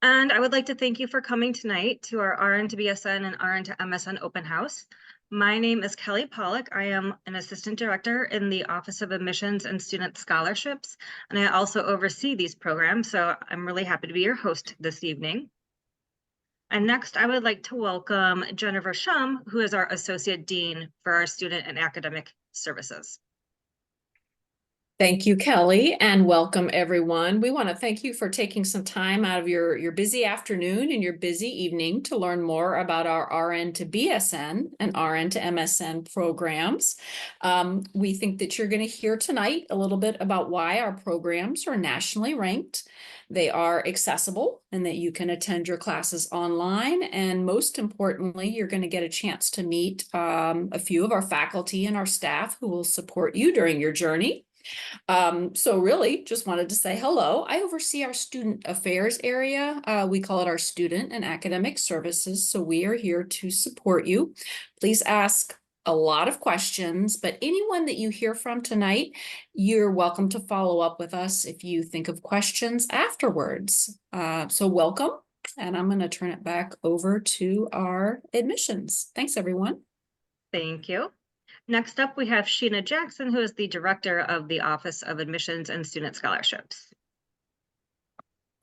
And I would like to thank you for coming tonight to our RN-to-BSN and RN-to-MSN open house. My name is Kelly Pollock. I am an assistant director in the Office of Admissions and Student Scholarships, and I also oversee these programs, so I'm really happy to be your host this evening. And next, I would like to welcome Jennifer Shum, who is our Associate Dean for our Student and Academic Services. Thank you, Kelly, and welcome everyone. We want to thank you for taking some time out of your busy afternoon and your busy evening to learn more about our RN-to-BSN and RN-to-MSN programs. We think that you're going to hear tonight a little bit about why our programs are nationally ranked. They are accessible and that you can attend your classes online. And most importantly, you're going to get a chance to meet a few of our faculty and our staff who will support you during your journey. So really just wanted to say hello. I oversee our student affairs area. We call it our student and academic services. So we are here to support you. Please ask a lot of questions, but anyone that you hear from tonight, you're welcome to follow up with us if you think of questions afterwards. So welcome, and I'm going to turn it back over to our admissions. Thanks, everyone. Thank you. Next up, we have Sheena Jackson, who is the Director of the Office of Admissions and Student Scholarships.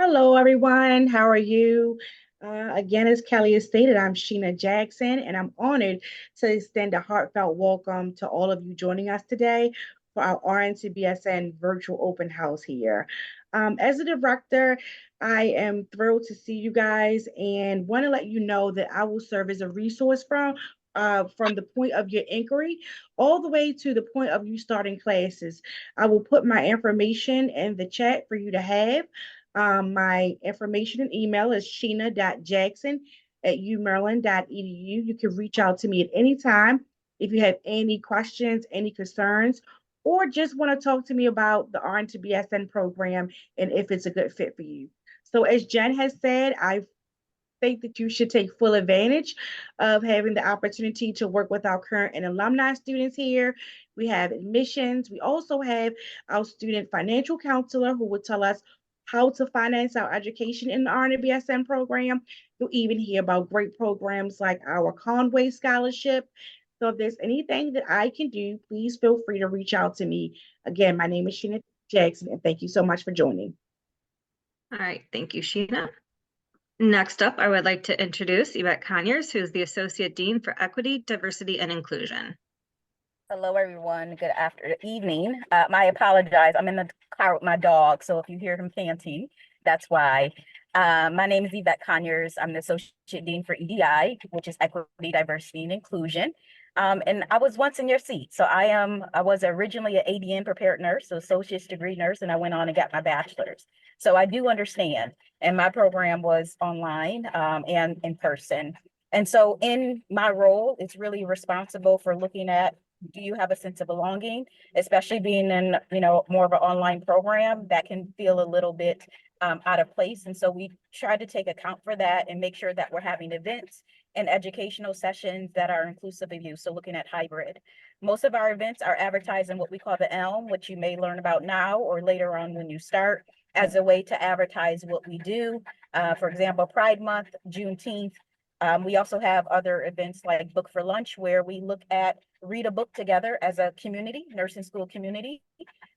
Hello, everyone. How are you? Again, as Kelly has stated, I'm Sheena Jackson, and I'm honored to extend a heartfelt welcome to all of you joining us today for our RN-to-BSN virtual open house here. As a director, I am thrilled to see you guys and want to let you know that I will serve as a resource from the point of your inquiry all the way to the point of you starting classes. I will put my information in the chat for you to have. My information and email is sheena.jackson@umaryland.edu. You can reach out to me at any time if you have any questions, any concerns, or just want to talk to me about the RN-to-BSN program and if it's a good fit for you. So as Jen has said, I think that you should take full advantage of having the opportunity to work with our current and alumni students here. We have admissions. We also have our student financial counselor who will tell us how to finance our education in the RN-to-BSN program. You'll even hear about great programs like our Conway Scholarship. So if there's anything that I can do, please feel free to reach out to me. Again, my name is Sheena Jackson, and thank you so much for joining. All right, thank you, Sheena. Next up, I would like to introduce Yvette Conyers, who is the Associate Dean for Equity, Diversity, and Inclusion. Hello, everyone. Good evening. I apologize. I'm in the car with my dog, so if you hear him panting, that's why. My name is Yvette Conyers. I'm the Associate Dean for EDI, which is Equity, Diversity, and Inclusion. And I was once in your seat. So I was originally an ADN prepared nurse, so associate's degree nurse, and I went on and got my bachelor's. So I do understand. And my program was online and in person. And so in my role, it's really responsible for looking at, do you have a sense of belonging, especially being in, more of an online program that can feel a little bit out of place. And so we try to take account for that and make sure that we're having events and educational sessions that are inclusive of you. So looking at hybrid. Most of our events are advertised in what we call the ELM, which you may learn about now or later on when you start, as a way to advertise what we do. For example, Pride Month, Juneteenth. We also have other events like Book for Lunch, where we look at read a book together as a community, nursing school community.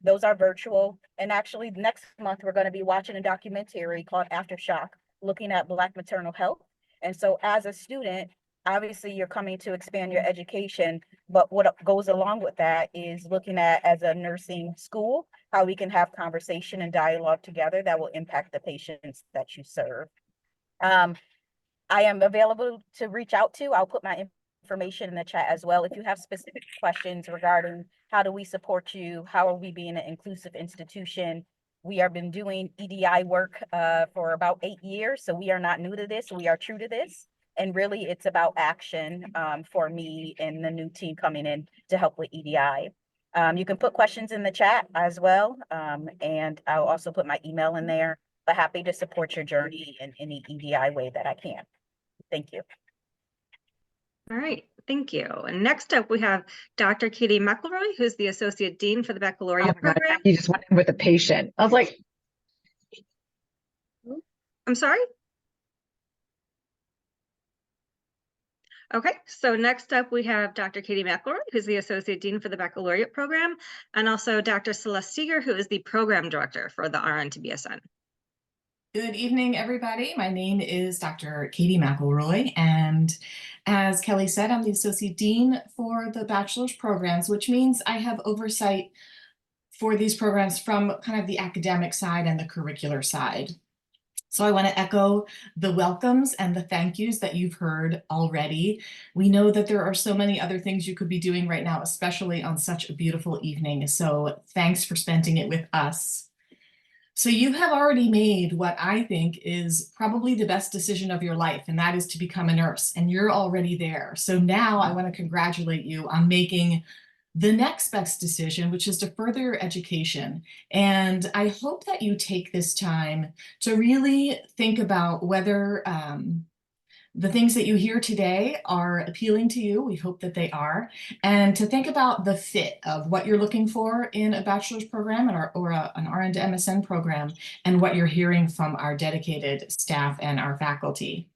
Those are virtual. And actually next month, we're going to be watching a documentary called Aftershock, looking at Black maternal health. And so as a student, obviously you're coming to expand your education, but what goes along with that is looking at, as a nursing school, how we can have conversation and dialogue together that will impact the patients that you serve. I am available to reach out to. I'll put my information in the chat as well. If you have specific questions regarding how do we support you, how are we being an inclusive institution, we have been doing EDI work for about 8 years. So we are not new to this. We are true to this. And really, it's about action for me and the new team coming in to help with EDI. You can put questions in the chat as well. And I'll also put my email in there, but happy to support your journey in any EDI way that I can. Thank you. All right, thank you. And next up, we have Dr. Katie McElroy, who's the Associate Dean for the Baccalaureate program. God, you just went in with a patient. I was like, I'm sorry? Okay, so next up we have Dr. Katie McElroy, who's the Associate Dean for the Baccalaureate Program, and also Dr. Celeste Seeger, who is the Program Director for the RN-to-BSN. Good evening, everybody. My name is Dr. Katie McElroy, and as Kelly said, I'm the Associate Dean for the Bachelor's Programs, which means I have oversight for these programs from kind of the academic side and the curricular side. So I want to echo the welcomes and the thank yous that you've heard already. We know that there are so many other things you could be doing right now, especially on such a beautiful evening. So thanks for spending it with us. So you have already made what I think is probably the best decision of your life, and that is to become a nurse, and you're already there. So now I want to congratulate you on making the next best decision, which is to further your education. And I hope that you take this time to really think about whether the things that you hear today are appealing to you. We hope that they are. And to think about the fit of what you're looking for in a bachelor's program or an RN-to-MSN program, and what you're hearing from our dedicated staff and our faculty.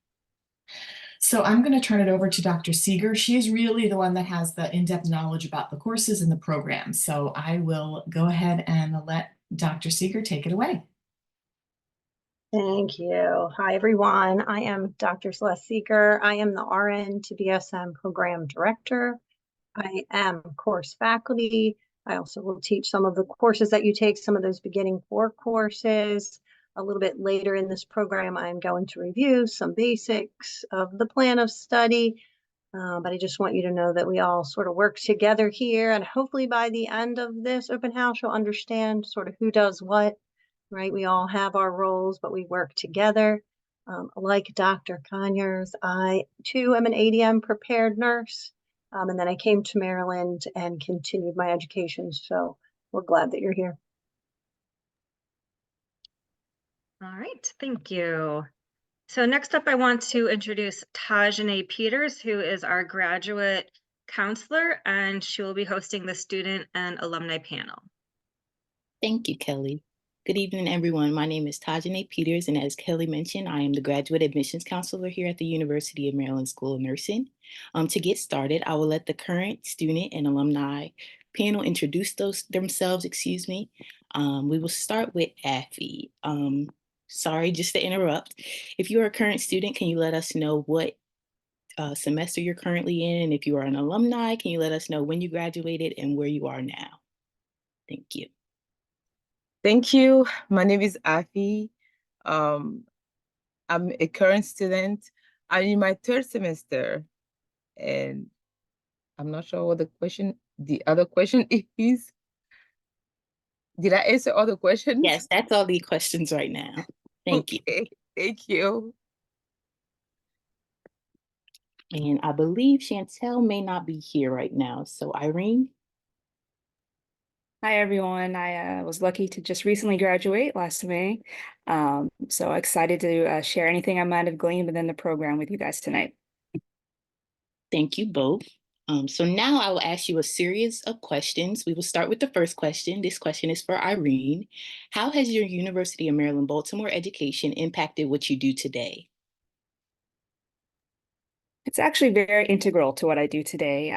So I'm going to turn it over to Dr. Seeger. She's really the one that has the in-depth knowledge about the courses and the programs. So I will go ahead and let Dr. Seeger take it away. Thank you. Hi, everyone. I am Dr. Celeste Seeger. I am the RN-to-BSN Program Director. I am course faculty. I also will teach some of the courses that you take, some of those beginning 4 courses. A little bit later in this program, I'm going to review some basics of the plan of study. But I just want you to know that we all sort of work together here. And hopefully by the end of this open house, you'll understand sort of who does what. Right, we all have our roles, but we work together. Like Dr. Conyers, I too am an ADM prepared nurse, and then I came to Maryland and continued my education. So we're glad that you're here. All right, thank you. So next up, I want to introduce Tajane Peters, who is our graduate counselor, and she will be hosting the student and alumni panel. Thank you, Kelly. Good evening, everyone. My name is Tajane Peters, and as Kelly mentioned, I am the graduate admissions counselor here at the University of Maryland School of Nursing. To get started, I will let the current student and alumni panel introduce themselves. We will start with Affy. Sorry, just to interrupt. If you are a current student, can you let us know what semester you're currently in? And if you are an alumni, can you let us know when you graduated and where you are now? Thank you. Thank you. My name is Affy. I'm a current student. I'm in my 3rd semester, and I'm not sure what the other question is. Did I answer all the questions? Yes, that's all the questions right now. Thank you. Thank you. And I believe Chantel may not be here right now. So Irene? Hi, everyone. I was lucky to just recently graduate last May. So excited to share anything I might have gleaned within the program with you guys tonight. Thank you both. So now I will ask you a series of questions. We will start with the first question. This question is for Irene. How has your University of Maryland Baltimore education impacted what you do today? It's actually very integral to what I do today.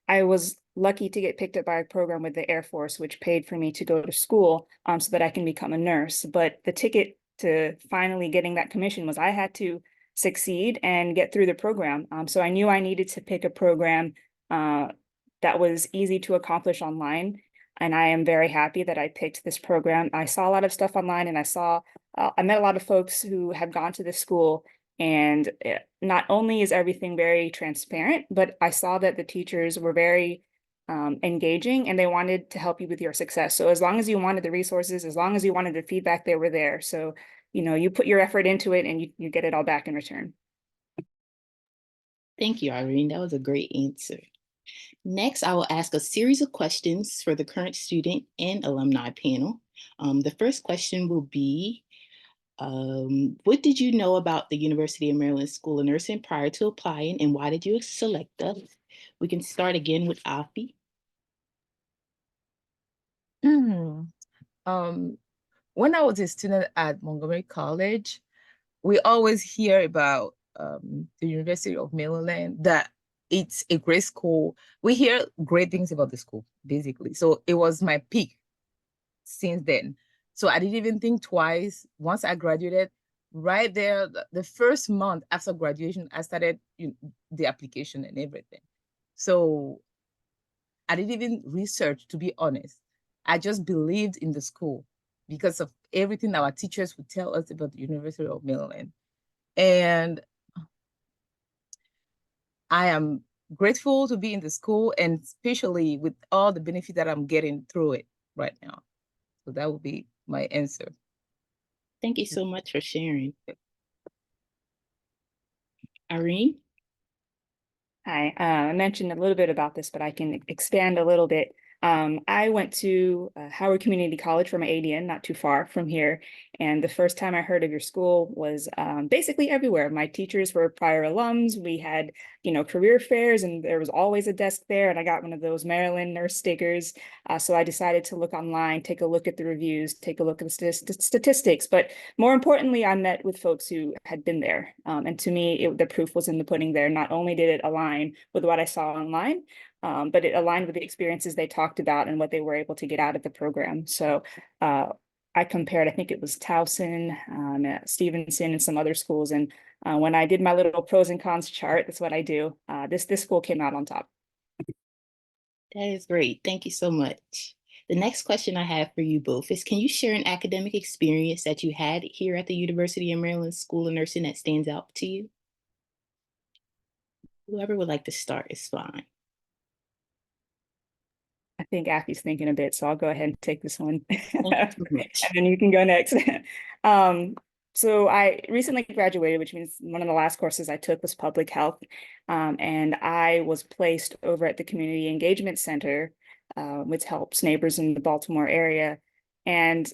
I was lucky to get picked up by a program with the Air Force, which paid for me to go to school so that I can become a nurse. But the ticket to finally getting that commission was I had to succeed and get through the program. So I knew I needed to pick a program that was easy to accomplish online. And I am very happy that I picked this program. I saw a lot of stuff online, and I met a lot of folks who have gone to this school. And not only is everything very transparent, but I saw that the teachers were very engaging, and they wanted to help you with your success. So as long as you wanted the resources, as long as you wanted the feedback, they were there. So, you put your effort into it, and you get it all back in return. Thank you, Irene. That was a great answer. Next, I will ask a series of questions for the current student and alumni panel. The first question will be, what did you know about the University of Maryland School of Nursing prior to applying, and why did you select us? We can start again with Affy. When I was a student at Montgomery College, we always hear about the University of Maryland, that it's a great school. We hear great things about the school, basically. So it was my peak since then. So I didn't even think twice. Once I graduated, right there, the first month after graduation, I started the application and everything. So I didn't even research, to be honest. I just believed in the school because of everything our teachers would tell us about the University of Maryland. And I am grateful to be in the school, and especially with all the benefit that I'm getting through it right now. So that would be my answer. Thank you so much for sharing. Irene? Hi, I mentioned a little bit about this, but I can expand a little bit. I went to Howard Community College for my ADN, not too far from here. And the first time I heard of your school was basically everywhere. My teachers were prior alums. We had, career fairs, and there was always a desk there. And I got one of those Maryland nurse stickers. So I decided to look online, take a look at the reviews, take a look at the statistics. But more importantly, I met with folks who had been there. And to me, the proof was in the pudding there. Not only did it align with what I saw online, but it aligned with the experiences they talked about and what they were able to get out of the program. So I compared, I think it was Towson, Stevenson, and some other schools. And when I did my little pros and cons chart, that's what I do. This school came out on top. That is great. Thank you so much. The next question I have for you both is, can you share an academic experience that you had here at the University of Maryland School of Nursing that stands out to you? Whoever would like to start is fine. I think Afi's thinking a bit, so I'll go ahead and take this one. Thank you so much. And then you can go next. So I recently graduated, which means one of the last courses I took was public health. And I was placed over at the Community Engagement Center, which helps neighbors in the Baltimore area. And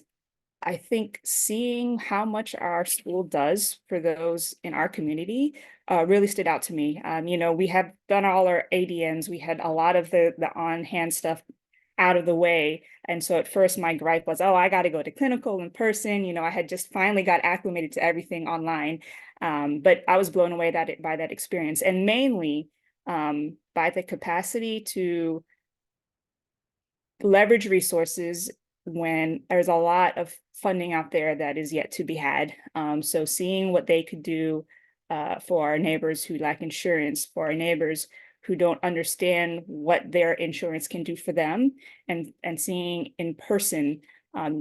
I think seeing how much our school does for those in our community really stood out to me. We have done all our ADNs. We had a lot of the on-hand stuff out of the way. And so at first my gripe was, oh, I got to go to clinical in person. I had just finally got acclimated to everything online. But I was blown away by that experience, and mainly by the capacity to leverage resources when there's a lot of funding out there that is yet to be had. So seeing what they could do for our neighbors who lack insurance, for our neighbors who don't understand what their insurance can do for them, and seeing in person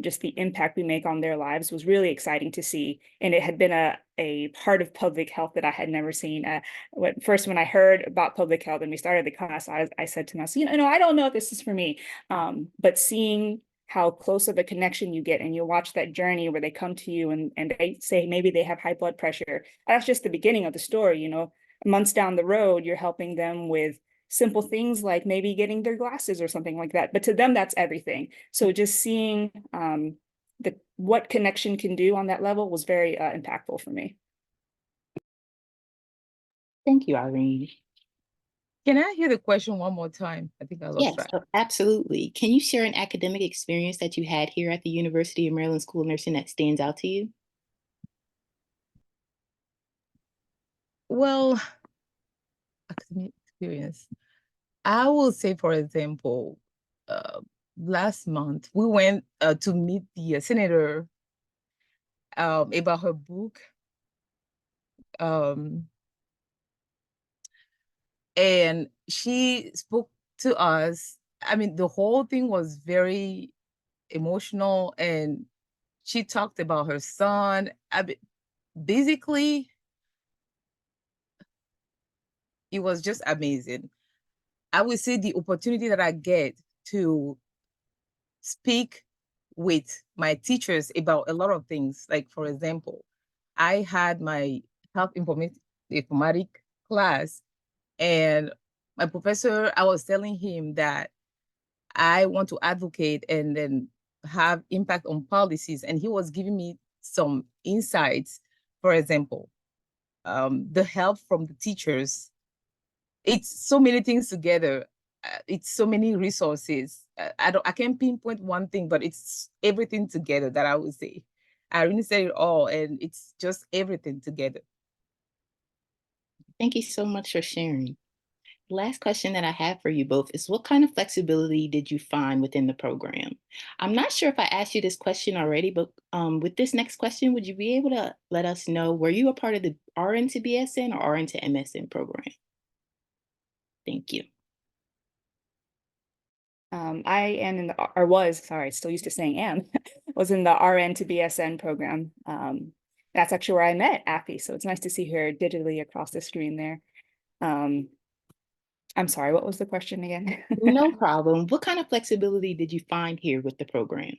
just the impact we make on their lives was really exciting to see. And it had been a part of public health that I had never seen. When I heard about public health and we started the class, I said to myself, I don't know if this is for me. But seeing how close of a connection you get, and you watch that journey where they come to you and they say maybe they have high blood pressure. That's just the beginning of the story. Months down the road, you're helping them with simple things like maybe getting their glasses or something like that. But to them, that's everything. So just seeing what connection can do on that level was very impactful for me. Thank you, Irene. Can I hear the question one more time? I think I lost track. Yes, absolutely. Can you share an academic experience that you had here at the University of Maryland School of Nursing that stands out to you? Well, academic experience. I will say, for example, last month we went to meet the senator about her book. And she spoke to us. I mean, the whole thing was very emotional, and she talked about her son. Basically, it was just amazing. I would say the opportunity that I get to speak with my teachers about a lot of things. Like, for example, I had my health informatic class, and my professor, I was telling him that I want to advocate and then have impact on policies. And he was giving me some insights. For example, the help from the teachers. It's so many things together. It's so many resources. I can't pinpoint one thing, but it's everything together that I would say. I really said it all, and it's just everything together. Thank you so much for sharing. Last question that I have for you both is, what kind of flexibility did you find within the program? I'm not sure if I asked you this question already, but with this next question, would you be able to let us know, were you a part of the RN-to-BSN or RN-to-MSN program? Thank you. I am in the, or was, sorry, still used to saying am, was in the RN-to-BSN program. That's actually where I met Afi, so it's nice to see her digitally across the screen there. I'm sorry, what was the question again? No problem. What kind of flexibility did you find here with the program?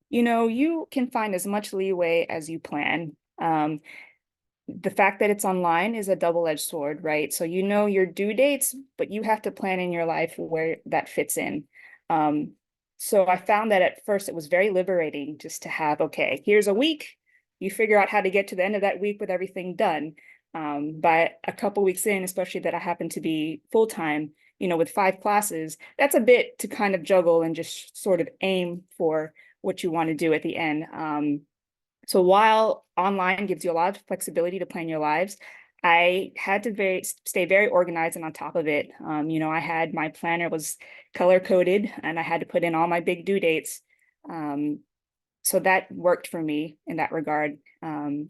You know, you can find as much leeway as you plan. The fact that it's online is a double-edged sword, right? So you know your due dates, but you have to plan in your life where that fits in. So I found that at first it was very liberating just to have, okay, here's a week, you figure out how to get to the end of that week with everything done. But a couple weeks in, especially that I happen to be full-time, you know, with 5 classes, that's a bit to kind of juggle and just sort of aim for what you want to do at the end. So while online gives you a lot of flexibility to plan your lives, I had to stay very organized and on top of it. You know, I had my planner was color coded and I had to put in all my big due dates. So that worked for me in that regard.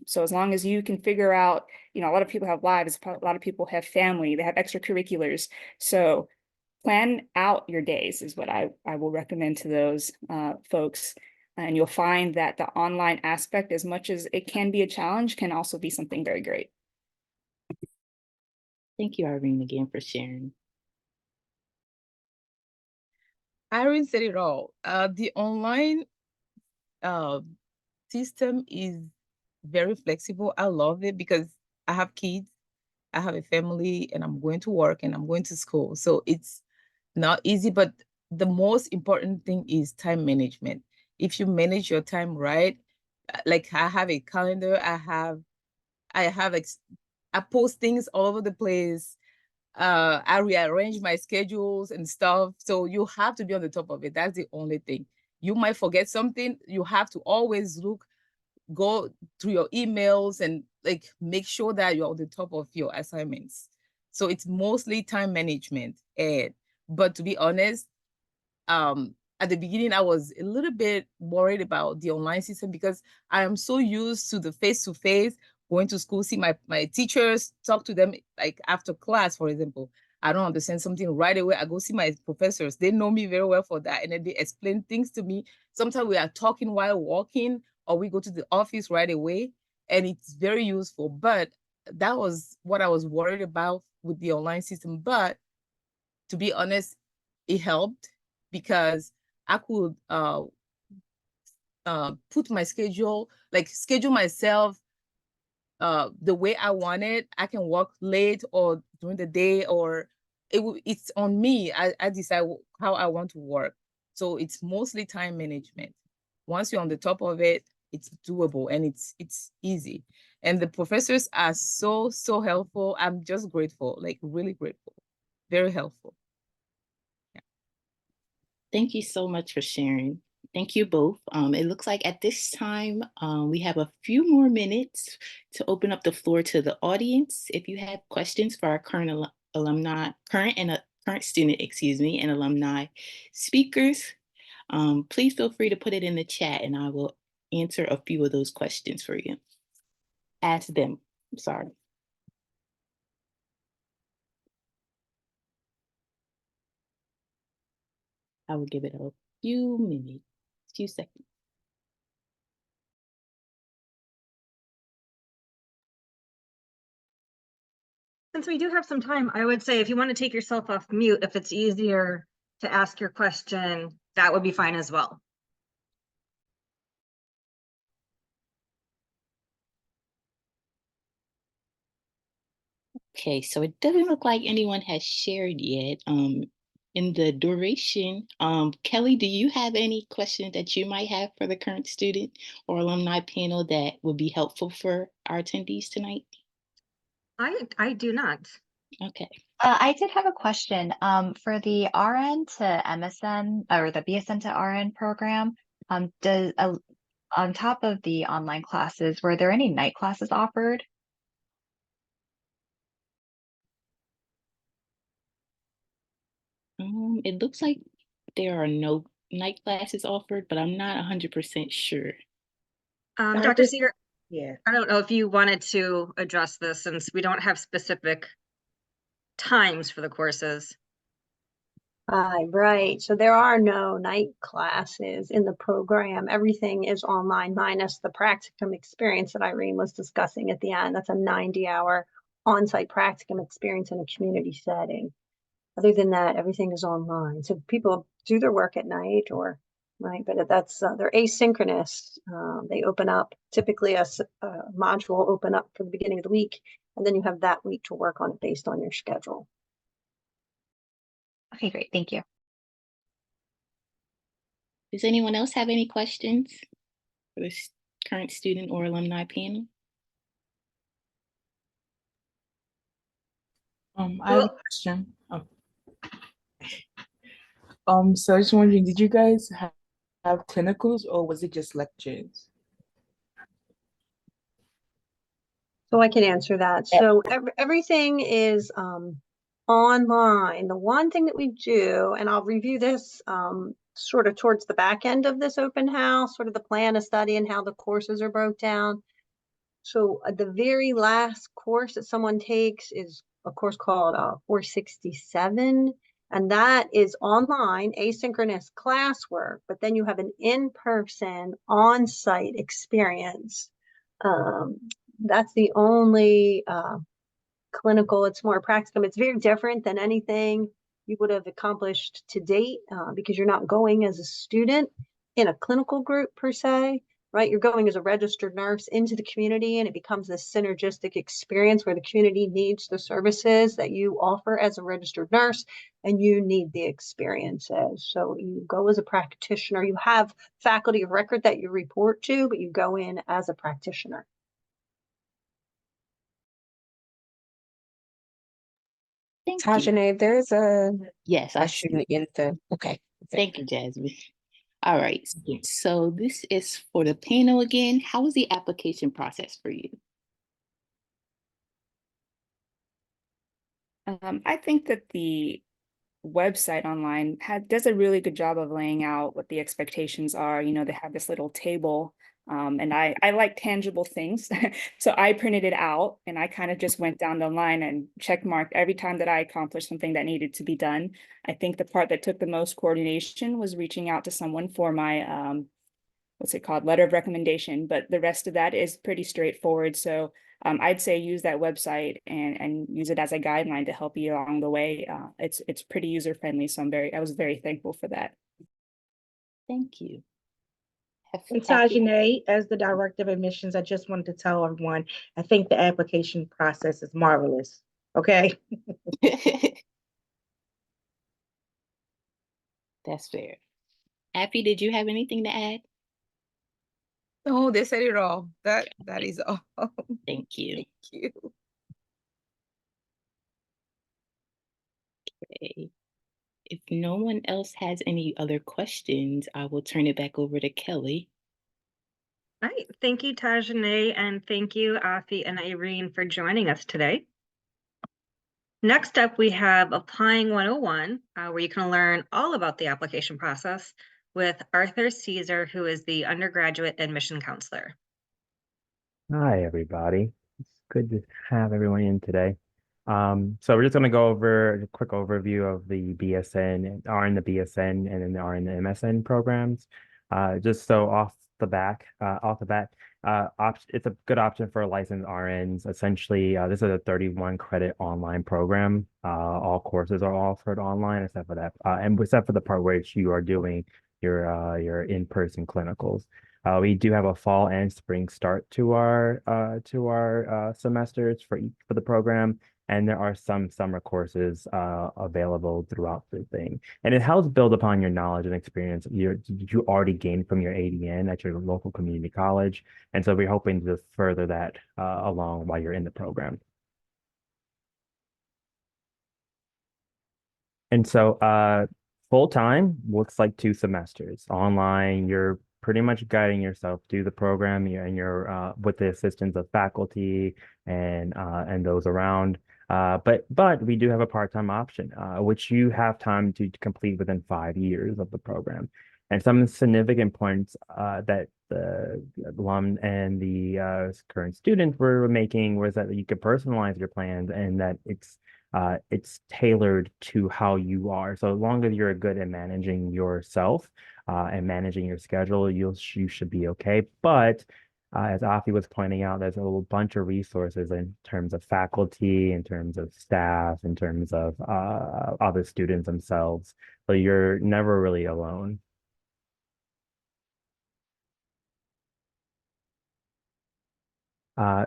So as long as you can figure out, you know, a lot of people have lives, a lot of people have family, they have extracurriculars. So plan out your days is what I will recommend to those folks. And you'll find that the online aspect, as much as it can be a challenge, can also be something very great. Thank you, Irene, again for sharing. Irene said it all. The online system is very flexible. I love it because I have kids, I have a family, and I'm going to work and I'm going to school. So it's not easy, but the most important thing is time management. If you manage your time right, like I have a calendar, I post things all over the place. I rearrange my schedules and stuff. So you have to be on the top of it. That's the only thing. You might forget something. You have to always go through your emails and like make sure that you're on the top of your assignments. So it's mostly time management. But to be honest, at the beginning, I was a little bit worried about the online system because I am so used to the face-to-face, going to school, see my teachers, talk to them like after class, for example. I don't understand something right away. I go see my professors. They know me very well for that. And then they explain things to me. Sometimes we are talking while walking, or we go to the office right away. And it's very useful. But that was what I was worried about with the online system. But to be honest, it helped because I could put my schedule, like schedule myself the way I want it. I can work late or during the day, or it's on me. I decide how I want to work. So it's mostly time management. Once you're on the top of it, it's doable and it's easy. And the professors are so helpful. I'm just grateful, like really grateful, very helpful. Thank you so much for sharing. Thank you both. It looks like at this time, we have a few more minutes to open up the floor to the audience. If you have questions for our current alumni, current student, and alumni speakers, please feel free to put it in the chat and I will answer a few of those questions for you. Ask them, I'm sorry. I will give it a few minutes, few seconds. Since we do have some time, I would say if you want to take yourself off mute, if it's easier to ask your question, that would be fine as well. Okay, so it doesn't look like anyone has shared yet. In the duration, Kelly, do you have any questions that you might have for the current student or alumni panel that would be helpful for our attendees tonight? I do not. Okay. I did have a question. For the RN to MSN or the BSN to RN program, on top of the online classes, were there any night classes offered? It looks like there are no night classes offered, but I'm not 100% sure. Dr. Seeger, Yeah. I don't know if you wanted to address this since we don't have specific times for the courses. Right. So there are no night classes in the program. Everything is online minus the practicum experience that Irene was discussing at the end. That's a 90-hour on-site practicum experience in a community setting. Other than that, everything is online. So people do their work at night or right, but that's they're asynchronous. They open up typically a module will open up for the beginning of the week, and then you have that week to work on it based on your schedule. Okay, great. Thank you. Does anyone else have any questions for this current student or alumni panel? I have a question. So I was wondering, did you guys have clinicals or was it just lectures? So I can answer that. So everything is online. The one thing that we do, and I'll review this sort of towards the back end of this open house, sort of the plan of study and how the courses are broke down. So the very last course that someone takes is a course called 467, and that is online asynchronous classwork, but then you have an in-person on-site experience. That's the only clinical. It's more practicum. It's very different than anything you would have accomplished to date because you're not going as a student in a clinical group per se, right? You're going as a registered nurse into the community, and it becomes this synergistic experience where the community needs the services that you offer as a registered nurse, and you need the experiences. So you go as a practitioner. You have faculty of record that you report to, but you go in as a practitioner. Thank you. Tajane, there's a Yes, I see. question in the, okay. Thank you, Jasmine. All right, so this is for the panel again. How was the application process for you? I think that the website online does a really good job of laying out what the expectations are. You know, they have this little table, and I like tangible things. So I printed it out and I kind of just went down the line and check marked every time that I accomplished something that needed to be done. I think the part that took the most coordination was reaching out to someone for my, what's it called, letter of recommendation, but the rest of that is pretty straightforward. So I'd say use that website and use it as a guideline to help you along the way. It's pretty user friendly, so I was very thankful for that. Thank you. And Tajane, as the director of admissions, I just wanted to tell everyone, I think the application process is marvelous. Okay. That's fair. Appy, did you have anything to add? No, they said it all. That is all. Thank you. Thank you. Okay. If no one else has any other questions, I will turn it back over to Kelly. All right. Thank you, Tajane, and thank you, Afi and Irene, for joining us today. Next up, we have Applying 101, where you can learn all about the application process with Arthur Caesar, who is the undergraduate admission counselor. Hi, everybody. It's good to have everyone in today. So we're just going to go over a quick overview of the BSN, RN-to-BSN, and then the RN-to-MSN programs. Just so off the bat, it's a good option for licensed RNs. Essentially, this is a 31 credit online program. All courses are offered online except for that, and except for the part where you are doing your in-person clinicals. We do have a fall and spring start to our semesters for the program, and there are some summer courses available throughout the thing. And it helps build upon your knowledge and experience you already gained from your ADN at your local community college. And so we're hoping to further that along while you're in the program. And so full-time looks like 2 semesters. Online, you're pretty much guiding yourself through the program, and you're with the assistance of faculty and those around. But we do have a part-time option, which you have time to complete within 5 years of the program. And some significant points that the alum and the current students were making was that you could personalize your plans and that it's tailored to how you are. So as long as you're good at managing yourself and managing your schedule, you should be okay. But as Afi was pointing out, there's a whole bunch of resources in terms of faculty, in terms of staff, in terms of other students themselves. So you're never really alone. Uh,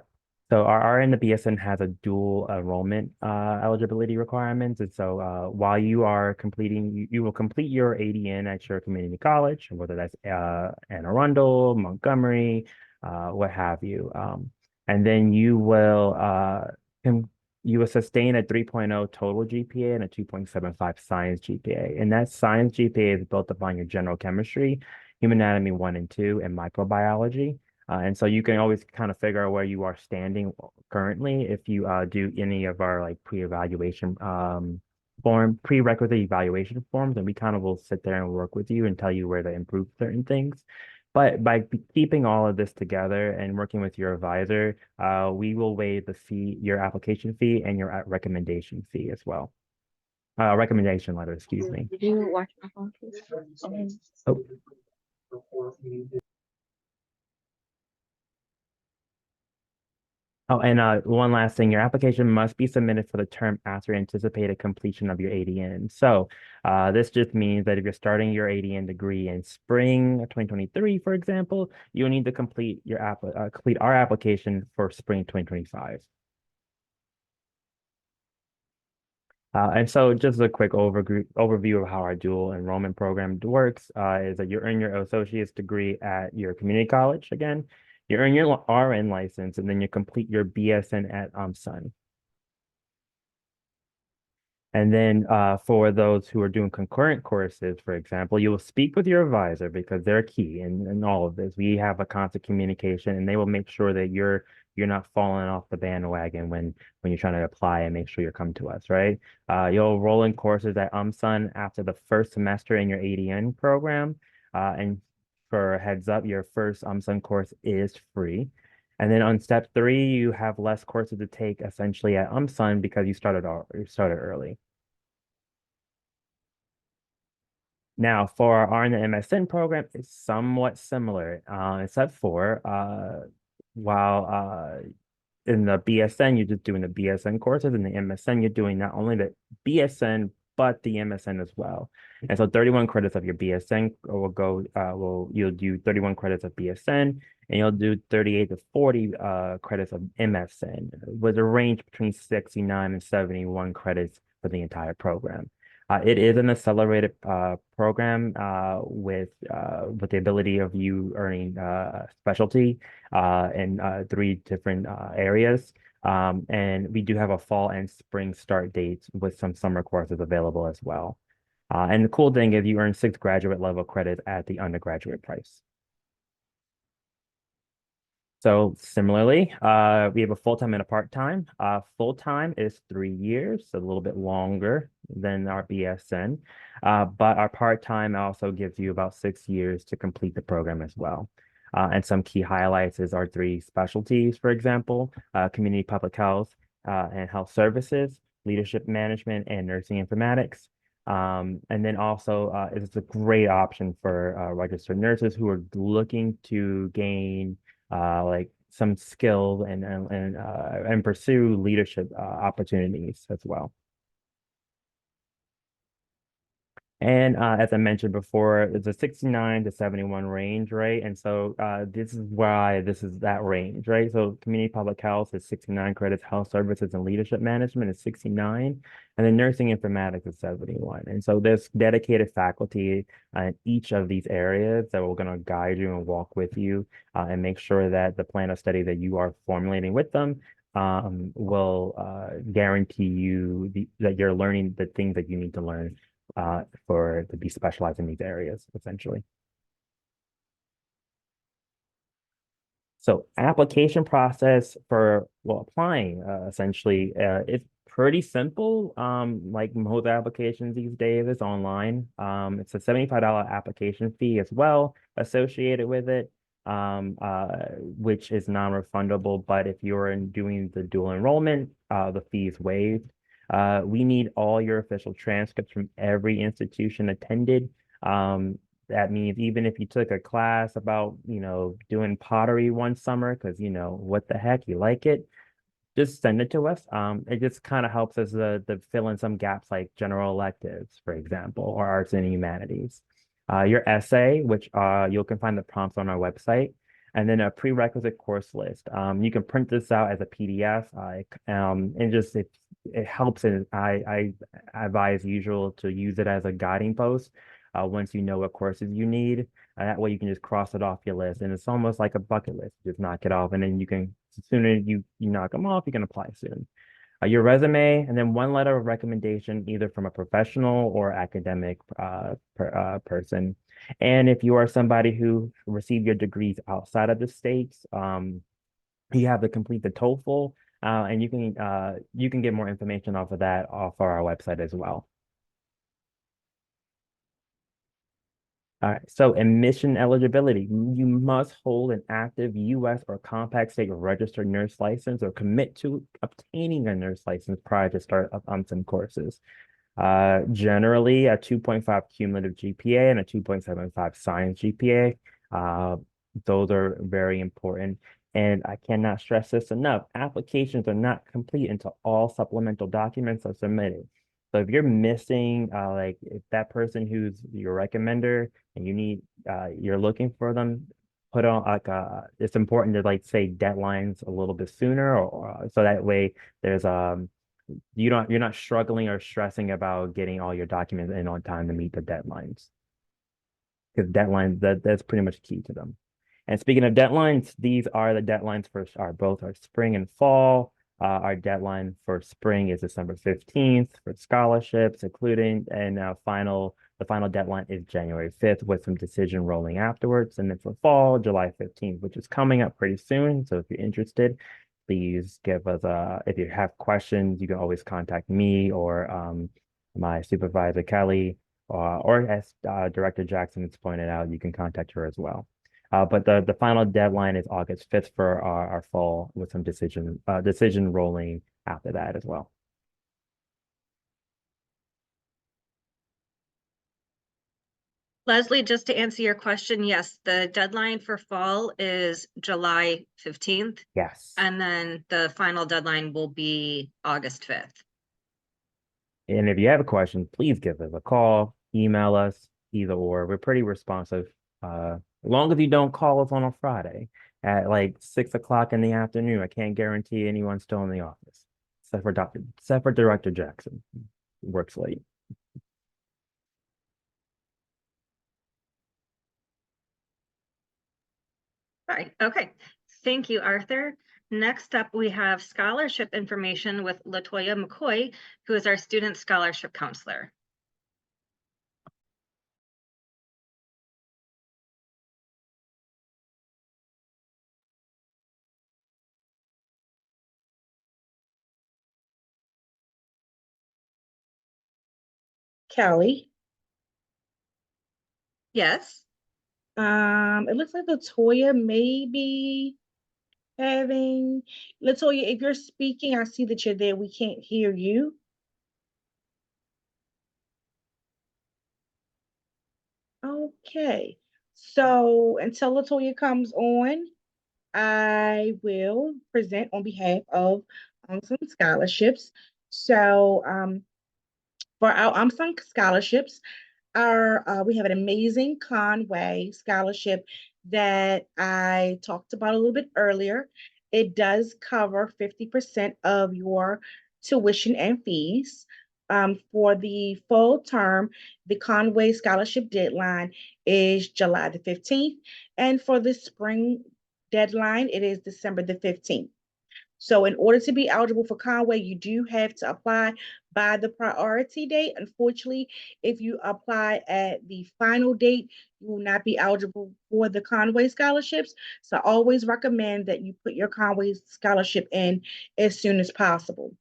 so our RN-to-BSN has a dual enrollment eligibility requirements. And so while you are completing, you will complete your ADN at your community college, whether that's Anne Arundel, Montgomery, what have you. And then you will sustain a 3.0 total GPA and a 2.75 science GPA. And that science GPA is built upon your general chemistry, human anatomy 1 and 2, and microbiology. And so you can always kind of figure out where you are standing currently if you do any of our like prerequisite evaluation forms, and we kind of will sit there and work with you and tell you where to improve certain things. But by keeping all of this together and working with your advisor, we will waive the fee, your application fee, and your recommendation fee as well. Recommendation letter, excuse me. Did you watch my phone, please? Oh. Oh, and one last thing, your application must be submitted for the term after anticipated completion of your ADN. So this just means that if you're starting your ADN degree in spring 2023, for example, you'll need to complete our application for spring 2025. And so just a quick overview of how our dual enrollment program works is that you earn your associate's degree at your community college again. You earn your RN license, and then you complete your BSN at UMSN. And then for those who are doing concurrent courses, for example, you will speak with your advisor because they're key in all of this. We have a constant communication, and they will make sure that you're not falling off the bandwagon when you're trying to apply, and make sure you come to us, right? You'll roll in courses at UMSN after the first semester in your ADN program. And for a heads up, your first UMSN course is free. And then on step 3, you have less courses to take essentially at UMSN because you started early. Now, for our RN-to-MSN program, it's somewhat similar, except for while in the BSN, you're just doing the BSN courses. In the MSN, you're doing not only the BSN, but the MSN as well. And so 31 credits of your BSN you'll do 31 credits of BSN, and you'll do 38 to 40 credits of MSN, with a range between 69 and 71 credits for the entire program. It is an accelerated program with the ability of you earning specialty in 3 different areas. And we do have a fall and spring start dates with some summer courses available as well. And the cool thing is you earn 6 graduate level credits at the undergraduate price. So similarly, we have a full-time and a part-time. Full-time is 3 years, so a little bit longer than our BSN. But our part-time also gives you about 6 years to complete the program as well. And some key highlights is our 3 specialties, for example, community public health and health services, leadership management, and nursing informatics. And then also it's a great option for registered nurses who are looking to gain like some skills and pursue leadership opportunities as well. And as I mentioned before, it's a 69 to 71 range, right? And so this is why this is that range, right? So community public health is 69 credits, health services and leadership management is 69, and then nursing informatics is 71. And so there's dedicated faculty in each of these areas that we're going to guide you and walk with you and make sure that the plan of study that you are formulating with them will guarantee you that you're learning the things that you need to learn to be specialized in these areas, essentially. So application process for applying essentially it's pretty simple. Like most applications these days, it's online. It's a $75 application fee as well associated with it, which is non-refundable. But if you're doing the dual enrollment, the fee is waived. We need all your official transcripts from every institution attended. That means even if you took a class about, doing pottery one summer, because, what the heck, you like it, just send it to us. It just kind of helps us to fill in some gaps like general electives, for example, or arts and humanities. Your essay, which you can find the prompts on our website, and then a prerequisite course list. You can print this out as a PDF. And just it helps. And I advise usual to use it as a guiding post. Once you know what courses you need, that way you can just cross it off your list, and it's almost like a bucket list. Just knock it off, and then you can, as soon as you knock them off, you can apply soon. Your resume, and then one letter of recommendation, either from a professional or academic person. And if you are somebody who received your degrees outside of the States, you have to complete the TOEFL, and you can get more information off of that off our website as well. All right, so admission eligibility. You must hold an active U.S. or compact state registered nurse license or commit to obtaining a nurse license prior to start on some courses. Generally, a 2.5 cumulative GPA and a 2.75 science GPA. Those are very important. And I cannot stress this enough. Applications are not complete until all supplemental documents are submitted. So if you're missing, like if that person who's your recommender and you're looking for them, put on like it's important to like say deadlines a little bit sooner, or so that way there's you're not struggling or stressing about getting all your documents in on time to meet the deadlines. Because deadlines, that's pretty much key to them. And speaking of deadlines, these are the deadlines for both our spring and fall. Our deadline for spring is December 15th for scholarships, including, and the final deadline is January 5th with some decision rolling afterwards. And then for fall, July 15th, which is coming up pretty soon. So if you're interested, please give us if you have questions, you can always contact me or my supervisor, Kelly, or as Director Jackson has pointed out, you can contact her as well. But the final deadline is August 5th for our fall with some decision rolling after that as well. Leslie, just to answer your question, yes, the deadline for fall is July 15th. Yes. And then the final deadline will be August 5th. And if you have a question, please give us a call, email us, either or. We're pretty responsive. As long as you don't call us on a Friday at like 6 o'clock in the afternoon, I can't guarantee anyone's still in the office, except for Director Jackson, who works late. All right, okay. Thank you, Arthur. Next up, we have scholarship information with LaToya McCoy, who is our student scholarship counselor. Kelly. Yes. It looks like LaToya may be having, LaToya, if you're speaking, I see that you're there. We can't hear you. Okay. So until LaToya comes on, I will present on behalf of some scholarships. So for our UMSUN scholarships, we have an amazing Conway scholarship that I talked about a little bit earlier. It does cover 50% of your tuition and fees. For the full term, the Conway scholarship deadline is July the 15th. And for the spring deadline, it is December the 15th. So in order to be eligible for Conway, you do have to apply by the priority date. Unfortunately, if you apply at the final date, you will not be eligible for the Conway scholarships. So I always recommend that you put your Conway scholarship in as soon as possible.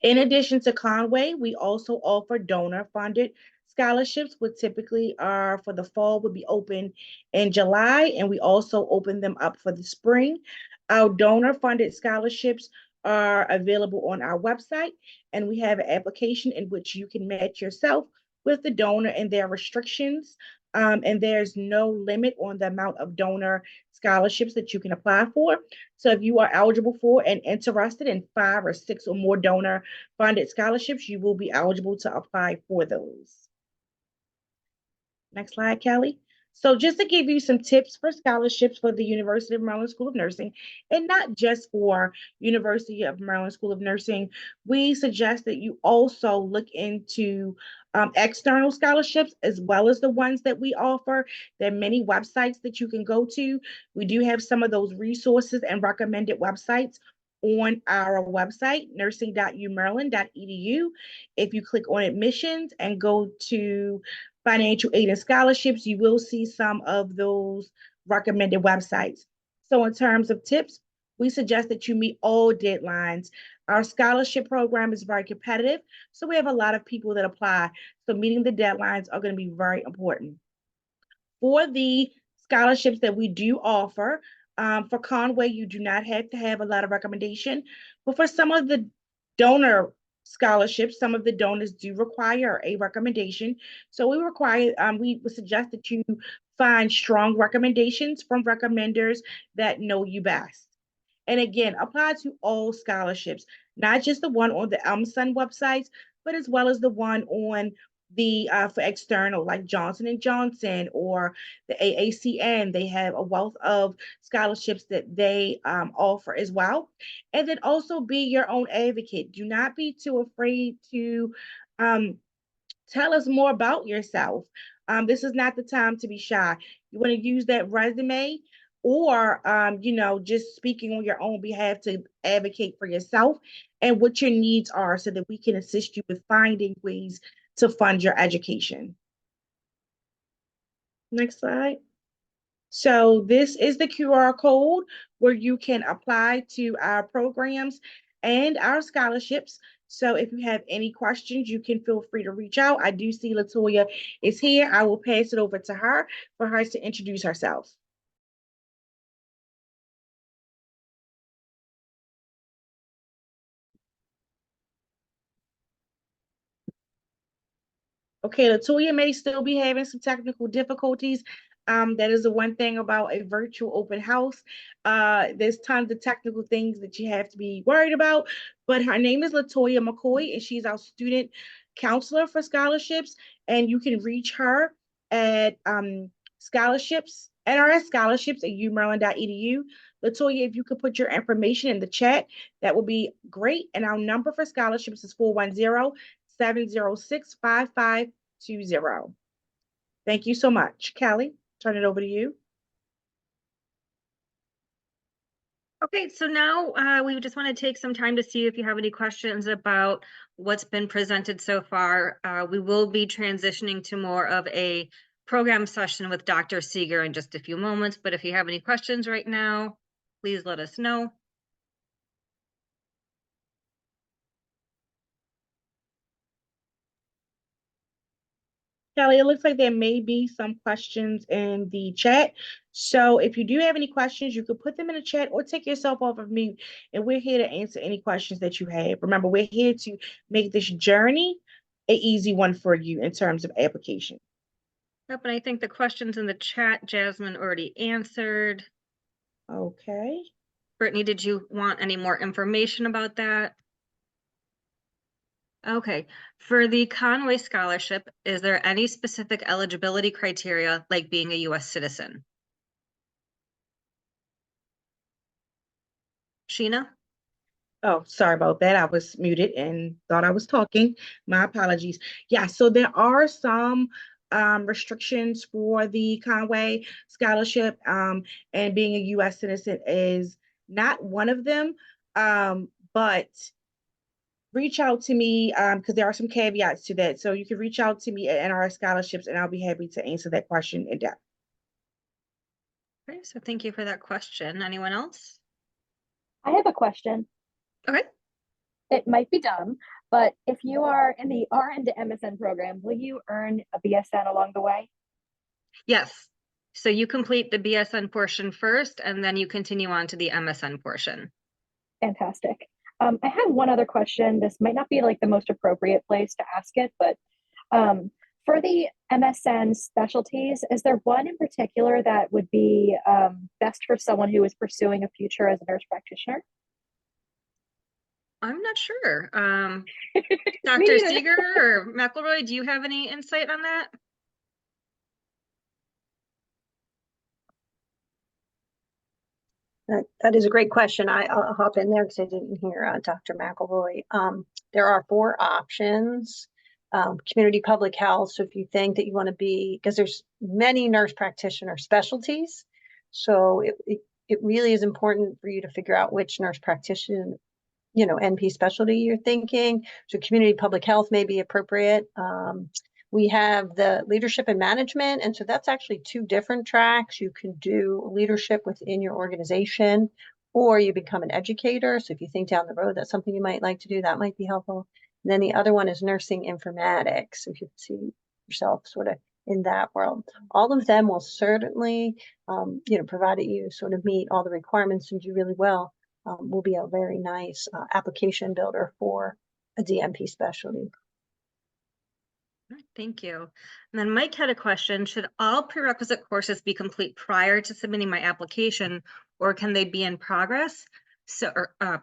In addition to Conway, we also offer donor-funded scholarships, which typically are for the fall, would be open in July, and we also open them up for the spring. Our donor-funded scholarships are available on our website, and we have an application in which you can match yourself with the donor, and there are restrictions, and there's no limit on the amount of donor scholarships that you can apply for. So if you are eligible for and interested in 5 or 6 or more donor funded scholarships, you will be eligible to apply for those. Next slide, Kelly. So just to give you some tips for scholarships for the University of Maryland School of Nursing, and not just for University of Maryland School of Nursing, we suggest that you also look into external scholarships as well as the ones that we offer. There are many websites that you can go to. We do have some of those resources and recommended websites on our website, nursing.umaryland.edu. If you click on admissions and go to financial aid and scholarships, you will see some of those recommended websites. So in terms of tips, we suggest that you meet all deadlines. Our scholarship program is very competitive, so we have a lot of people that apply. So meeting the deadlines are going to be very important. For the scholarships that we do offer, for Conway, you do not have to have a lot of recommendation, but for some of the donor scholarships, some of the donors do require a recommendation. So we would suggest that you find strong recommendations from recommenders that know you best. And again, apply to all scholarships, not just the one on the MSN websites, but as well as the one on the for external, like Johnson & Johnson or the AACN. They have a wealth of scholarships that they offer as well. And then also be your own advocate. Do not be too afraid to tell us more about yourself. This is not the time to be shy. You want to use that resume or, just speaking on your own behalf to advocate for yourself and what your needs are so that we can assist you with finding ways to fund your education. Next slide. So this is the QR code where you can apply to our programs and our scholarships. So if you have any questions, you can feel free to reach out. I do see Latoya is here. I will pass it over to her for her to introduce herself. Okay, Latoya may still be having some technical difficulties. That is the one thing about a virtual open house. There's tons of technical things that you have to be worried about, but her name is Latoya McCoy, and she's our student counselor for scholarships, and you can reach her at scholarships, NRS scholarships at umaryland.edu. Latoya, if you could put your information in the chat, that would be great. And our number for scholarships is 410-706-5520. Thank you so much. Kelly, turn it over to you. Okay, so now we just want to take some time to see if you have any questions about what's been presented so far. We will be transitioning to more of a program session with Dr. Seeger in just a few moments, but if you have any questions right now, please let us know. Kelly, it looks like there may be some questions in the chat. So if you do have any questions, you could put them in the chat or take yourself off of mute, and we're here to answer any questions that you have. Remember, we're here to make this journey an easy one for you in terms of application. Yep, and I think the questions in the chat, Jasmine already answered. Okay. Brittany, did you want any more information about that? Okay, for the Conway Scholarship, is there any specific eligibility criteria like being a US citizen? Sheena? Oh, sorry about that. I was muted and thought I was talking. My apologies. Yeah, so there are some restrictions for the Conway Scholarship, and being a US citizen is not one of them, but reach out to me because there are some caveats to that. So you can reach out to me at NRS Scholarships and I'll be happy to answer that question in depth. Okay, so thank you for that question. Anyone else? I have a question. Okay. it might be dumb, but if you are in the RN to MSN program, will you earn a BSN along the way? Yes. So you complete the BSN portion first, and then you continue on to the MSN portion. Fantastic. I have one other question. This might not be like the most appropriate place to ask it, but for the MSN specialties, is there one in particular that would be best for someone who is pursuing a future as a nurse practitioner? I'm not sure. Me Dr. neither. Seeger or McElroy, do you have any insight on that? That is a great question. I'll hop in there because I didn't hear Dr. McElroy. There are 4 options. Community public health. So if you think that you want to be, because there's many nurse practitioner specialties, so it really is important for you to figure out which nurse practitioner, NP specialty you're thinking. So community public health may be appropriate. We have the leadership and management. And so that's actually 2 different tracks. You can do leadership within your organization, or you become an educator. So if you think down the road that's something you might like to do, that might be helpful. And then the other one is nursing informatics. If you see yourself sort of in that world, all of them will certainly, provided you sort of meet all the requirements and do really well, will be a very nice application builder for a DNP specialty. Thank you. And then Mike had a question. Should all prerequisite courses be complete prior to submitting my application, or can they be in progress?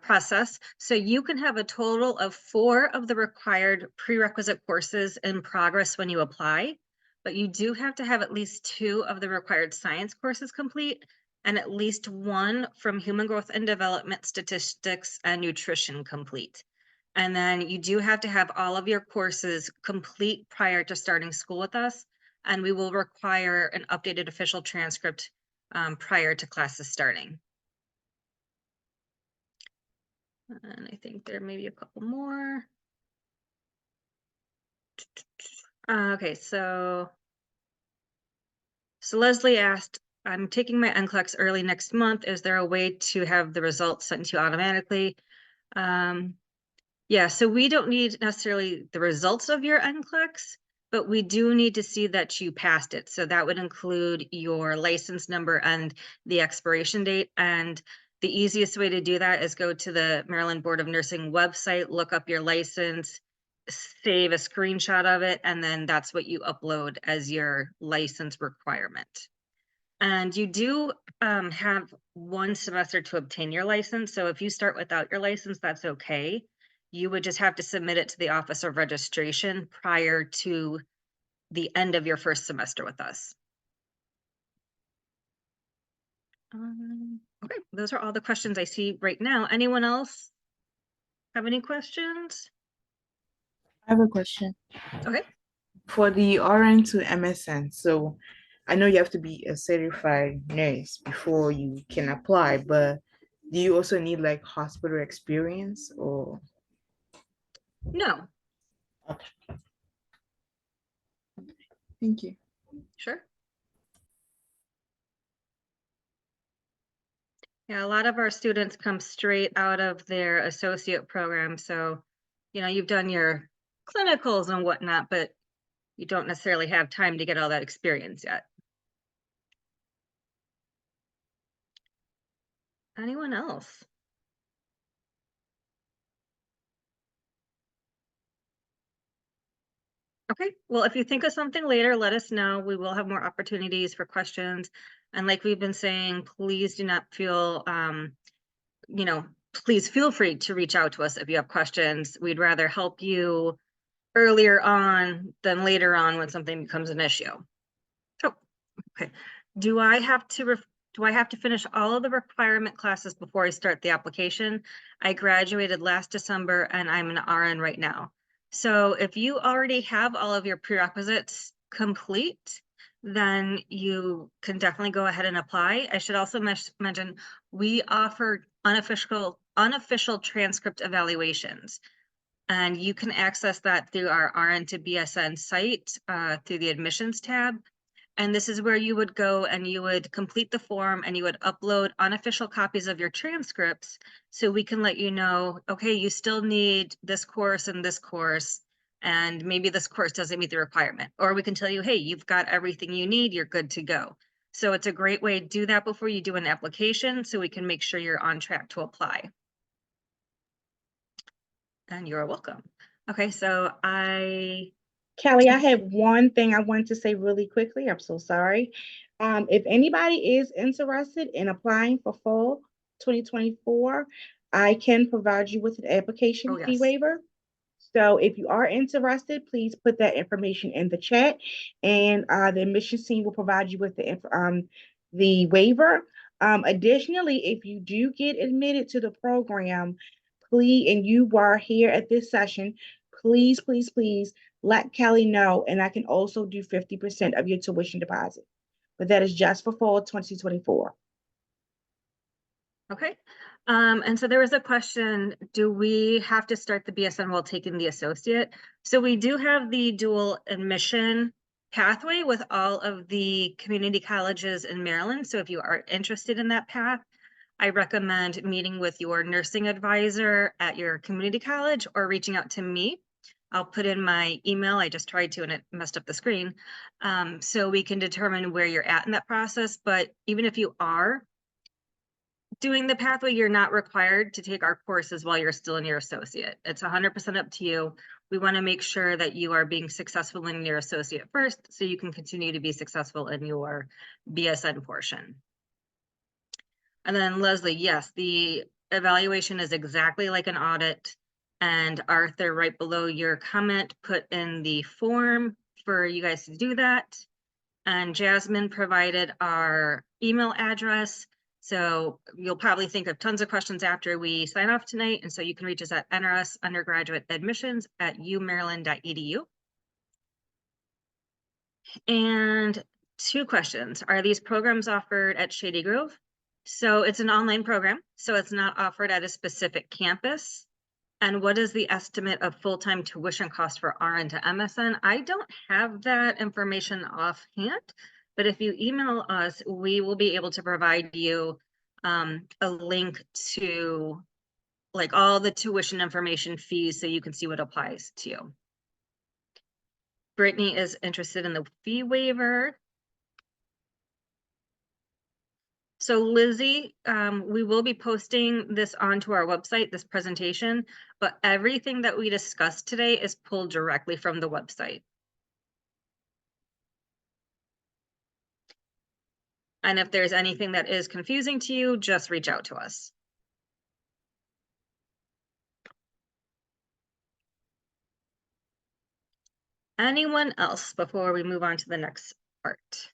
Process. So you can have a total of 4 of the required prerequisite courses in progress when you apply, but you do have to have at least 2 of the required science courses complete and at least 1 from human growth and development, statistics, and nutrition complete. And then you do have to have all of your courses complete prior to starting school with us. And we will require an updated official transcript prior to classes starting. And I think there may be a couple more. Okay, so Leslie asked, I'm taking my NCLEX early next month. Is there a way to have the results sent to you automatically? Yeah, so we don't need necessarily the results of your NCLEX, but we do need to see that you passed it. So that would include your license number and the expiration date. And the easiest way to do that is go to the Maryland Board of Nursing website, look up your license, save a screenshot of it, and then that's what you upload as your license requirement. And you do have 1 semester to obtain your license. So if you start without your license, that's okay. You would just have to submit it to the Office of Registration prior to the end of your first semester with us. Okay, those are all the questions I see right now. Anyone else have any questions? I have a question. Okay. For the RN to MSN, so I know you have to be a certified nurse before you can apply, but do you also need like hospital experience or? No. Okay. Thank you. Sure. Yeah, a lot of our students come straight out of their associate program. So, you've done your clinicals and whatnot, but you don't necessarily have time to get all that experience yet. Anyone else? Okay, well, if you think of something later, let us know. We will have more opportunities for questions. And like we've been saying, please do not feel, please feel free to reach out to us if you have questions. We'd rather help you earlier on than later on when something becomes an issue. Oh, okay. Do I have to finish all of the requirement classes before I start the application? I graduated last December and I'm an RN right now. So if you already have all of your prerequisites complete, then you can definitely go ahead and apply. I should also mention we offer unofficial transcript evaluations, and you can access that through our RN to BSN site through the admissions tab. And this is where you would go and you would complete the form and you would upload unofficial copies of your transcripts so we can let you know, okay, you still need this course and this course, and maybe this course doesn't meet the requirement. Or we can tell you, hey, you've got everything you need, you're good to go. So it's a great way to do that before you do an application so we can make sure you're on track to apply. And you're welcome. Okay, so Kelly, I have one thing I want to say really quickly. I'm so sorry. If anybody is interested in applying for fall 2024, I can provide you with an application Oh, fee yes. waiver. So if you are interested, please put that information in the chat, and the admissions team will provide you with the waiver. Additionally, if you do get admitted to the program, please, and you are here at this session, please, please, please let Kelly know, and I can also do 50% of your tuition deposit. But that is just for fall 2024. Okay. And so there was a question, do we have to start the BSN while taking the associate? So we do have the dual admission pathway with all of the community colleges in Maryland. So if you are interested in that path, I recommend meeting with your nursing advisor at your community college or reaching out to me. I'll put in my email. I just tried to and it messed up the screen. So we can determine where you're at in that process. But even if you are doing the pathway, you're not required to take our courses while you're still in your associate. It's 100% up to you. We want to make sure that you are being successful in your associate first, so you can continue to be successful in your BSN portion. And then Leslie, yes, the evaluation is exactly like an audit. And Arthur, right below your comment, put in the form for you guys to do that. And Jasmine provided our email address. So you'll probably think of tons of questions after we sign off tonight. And so you can reach us at nrsundergraduateadmissions@umaryland.edu. And 2 questions. Are these programs offered at Shady Grove? So it's an online program, so it's not offered at a specific campus. And what is the estimate of full-time tuition cost for RN to MSN? I don't have that information offhand, but if you email us, we will be able to provide you a link to like all the tuition information fees so you can see what applies to you. Brittany is interested in the fee waiver. So Lizzie, we will be posting this onto our website, this presentation, but everything that we discussed today is pulled directly from the website. And if there's anything that is confusing to you, just reach out to us. Anyone else before we move on to the next part?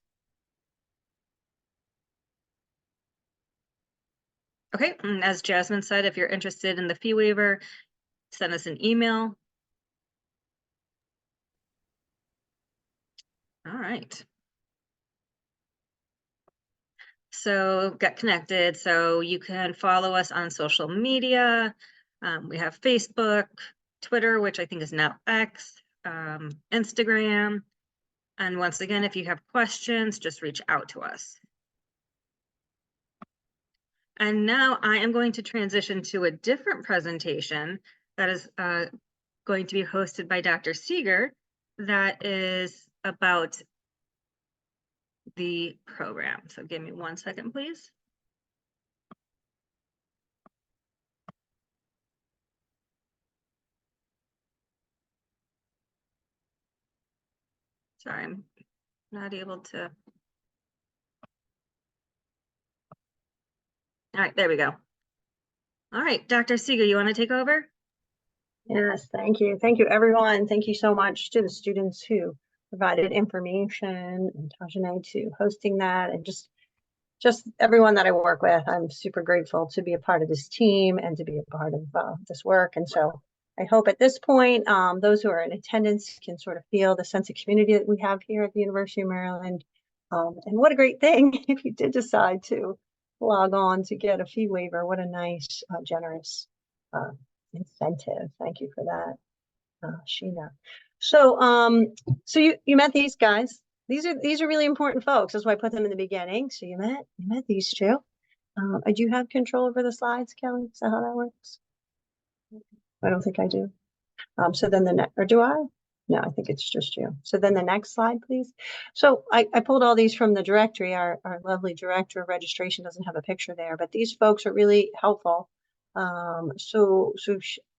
Okay, and as Jasmine said, if you're interested in the fee waiver, send us an email. All right. So get connected. So you can follow us on social media. We have Facebook, Twitter, which I think is now X, Instagram. And once again, if you have questions, just reach out to us. And now I am going to transition to a different presentation that is going to be hosted by Dr. Seeger, that is about the program. So give me 1 second, please. Sorry, I'm not able to. All right, there we go. All right, Dr. Seeger, you want to take over? Yes, thank you. Thank you, everyone. Thank you so much to the students who provided information, and Tajane to hosting that, and just everyone that I work with. I'm super grateful to be a part of this team and to be a part of this work. And so I hope at this point, those who are in attendance can sort of feel the sense of community that we have here at the University of Maryland. And what a great thing if you did decide to log on to get a fee waiver. What a nice, generous incentive. Thank you for that, Sheena. So, so you met these guys. These are really important folks. That's why I put them in the beginning. So you met these two. Do you have control over the slides, Kelly? Is that how that works? I don't think I do. So then the next, or do I? No, I think it's just you. So then the next slide, please. So I pulled all these from the directory. Our lovely director of registration doesn't have a picture there, but these folks are really helpful. So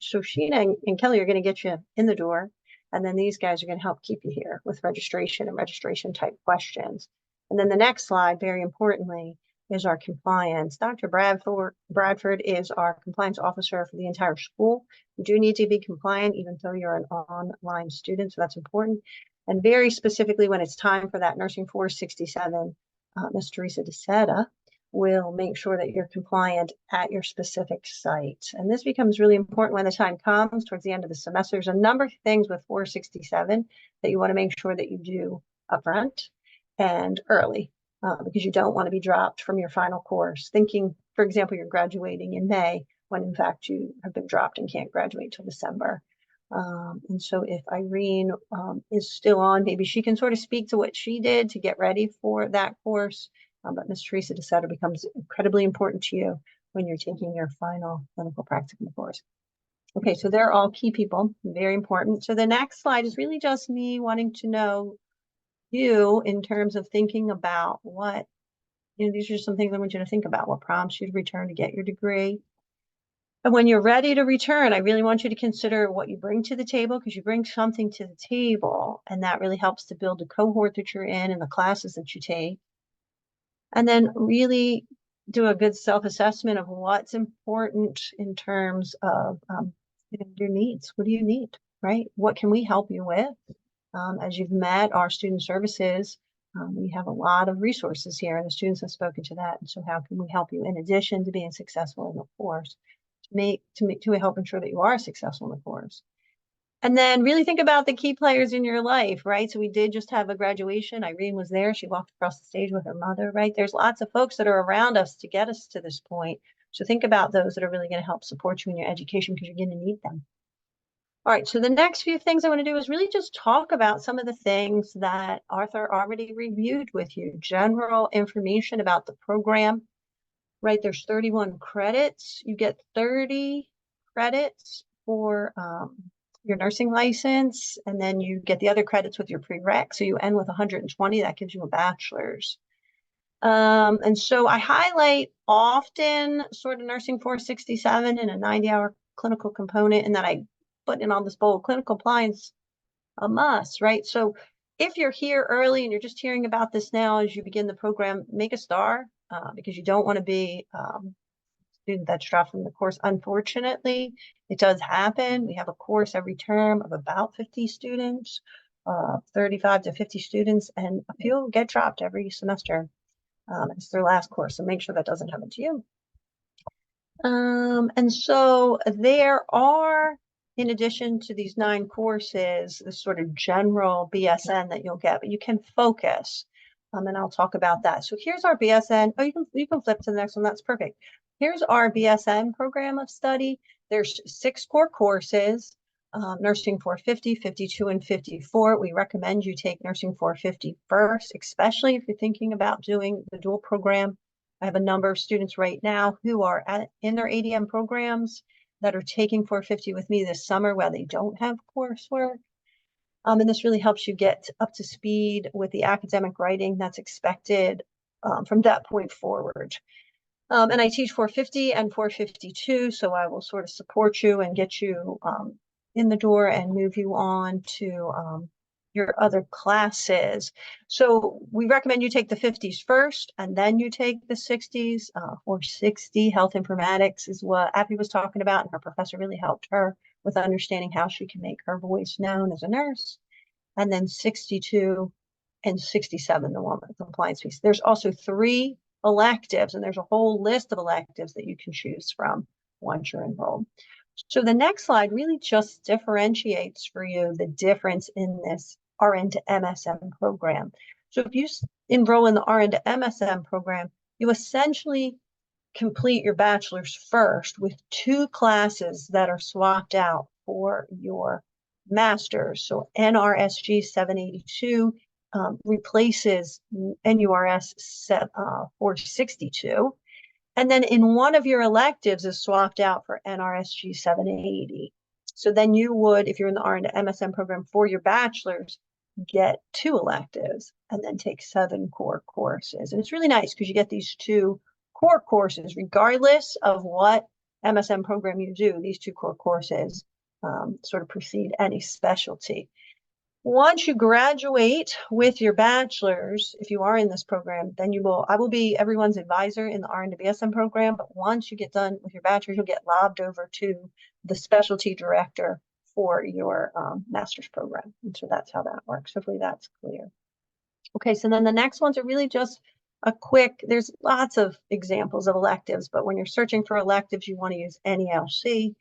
Sheena and Kelly are going to get you in the door, and then these guys are going to help keep you here with registration and registration type questions. And then the next slide, very importantly, is our compliance. Dr. Bradford is our compliance officer for the entire school. You do need to be compliant even though you're an online student, so that's important. And very specifically, when it's time for that nursing 467, Ms. Teresa DeSeta will make sure that you're compliant at your specific site. And this becomes really important when the time comes towards the end of the semester. There's a number of things with 467 that you want to make sure that you do upfront and early. Because you don't want to be dropped from your final course, thinking, for example, you're graduating in May, when in fact you have been dropped and can't graduate till December. And so if Irene is still on, maybe she can sort of speak to what she did to get ready for that course. But Ms. Teresa DeSeta becomes incredibly important to you when you're taking your final clinical practicum course. Okay, so they're all key people, very important. So the next slide is really just me wanting to know you in terms of thinking about what, these are some things I want you to think about. What prompts you to return to get your degree? And when you're ready to return, I really want you to consider what you bring to the table, because you bring something to the table, and that really helps to build the cohort that you're in and the classes that you take. And then really do a good self-assessment of what's important in terms of your needs. What do you need, right? What can we help you with? As you've met our student services, we have a lot of resources here, and the students have spoken to that. And so how can we help you in addition to being successful in the course to help ensure that you are successful in the course? And then really think about the key players in your life, right? So we did just have a graduation. Irene was there. She walked across the stage with her mother, right? There's lots of folks that are around us to get us to this point. So think about those that are really going to help support you in your education, because you're going to need them. All right, so the next few things I want to do is really just talk about some of the things that Arthur already reviewed with you. General information about the program, right? There's 31 credits. You get 30 credits for your nursing license, and then you get the other credits with your prereq. So you end with 120. That gives you a bachelor's. And so I highlight often sort of nursing 467 and a 90-hour clinical component, and that I put in on this bold clinical compliance a must, right? So if you're here early and you're just hearing about this now as you begin the program, make a star, because you don't want to be a student that's dropped from the course. Unfortunately, it does happen. We have a course every term of about 50 students, 35 to 50 students, and a few get dropped every semester. It's their last course, so make sure that doesn't happen to you. And so there are, in addition to these 9 courses, this sort of general BSN that you'll get, but you can focus, and I'll talk about that. So here's our BSN. Oh, you can flip to the next one. That's perfect. Here's our BSN program of study. There's 6 core courses, nursing 450, 52, and 54. We recommend you take nursing 450 first, especially if you're thinking about doing the dual program. I have a number of students right now who are in their ADM programs that are taking 450 with me this summer while they don't have coursework. And this really helps you get up to speed with the academic writing that's expected from that point forward. And I teach 450 and 452, so I will sort of support you and get you in the door and move you on to your other classes. So we recommend you take the 50s first, and then you take the 60s. 460 health informatics is what Appy was talking about, and her professor really helped her with understanding how she can make her voice known as a nurse. And then 62 and 67, the one with the compliance piece. There's also 3 electives, and there's a whole list of electives that you can choose from once you're enrolled. So the next slide really just differentiates for you the difference in this RN to MSN program. So if you enroll in the RN to MSN program, you essentially complete your bachelor's first with 2 classes that are swapped out for your master's. So NRSG 782 replaces NURS 462. And then in one of your electives is swapped out for NRSG 780. So then you would, if you're in the RN-to-MSN program for your bachelor's, get 2 electives and then take 7 core courses. And it's really nice because you get these 2 core courses, regardless of what MSN program you do. These 2 core courses sort of precede any specialty. Once you graduate with your bachelor's, if you are in this program, then I will be everyone's advisor in the RN-to-BSN program. But once you get done with your bachelor's, you'll get lobbed over to the specialty director for your master's program. And so that's how that works. Hopefully that's clear. Okay, so then the next ones are really just a quick, there's lots of examples of electives, but when you're searching for electives, you want to use NELC.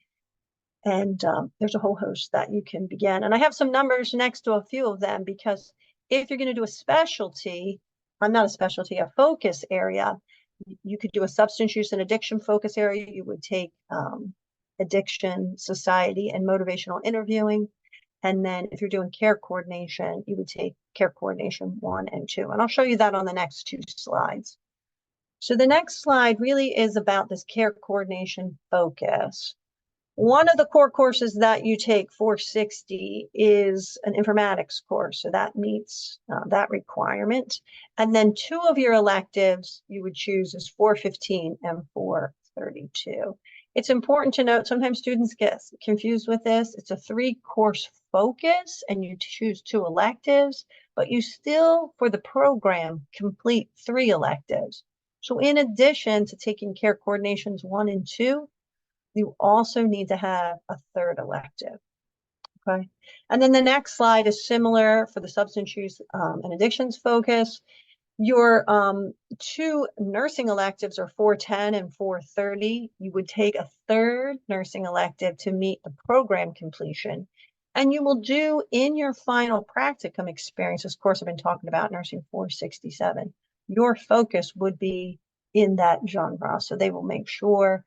And there's a whole host that you can begin. And I have some numbers next to a few of them, because if you're going to do a specialty, not a specialty, a focus area, you could do a substance use and addiction focus area. You would take addiction, society, and motivational interviewing. And then if you're doing care coordination, you would take care coordination 1 and 2. And I'll show you that on the next 2 slides. So the next slide really is about this care coordination focus. One of the core courses that you take 460 is an informatics course. So that meets that requirement. And then 2 of your electives you would choose is 415 and 432. It's important to note, sometimes students get confused with this. It's a 3-course focus and you choose 2 electives, but you still, for the program, complete 3 electives. So in addition to taking care coordinations 1 and 2, you also need to have a 3rd elective, okay? And then the next slide is similar for the substance use and addictions focus. Your 2 nursing electives are 410 and 430. You would take a 3rd nursing elective to meet the program completion. And you will do in your final practicum experience, this course I've been talking about, nursing 467, your focus would be in that genre. So they will make sure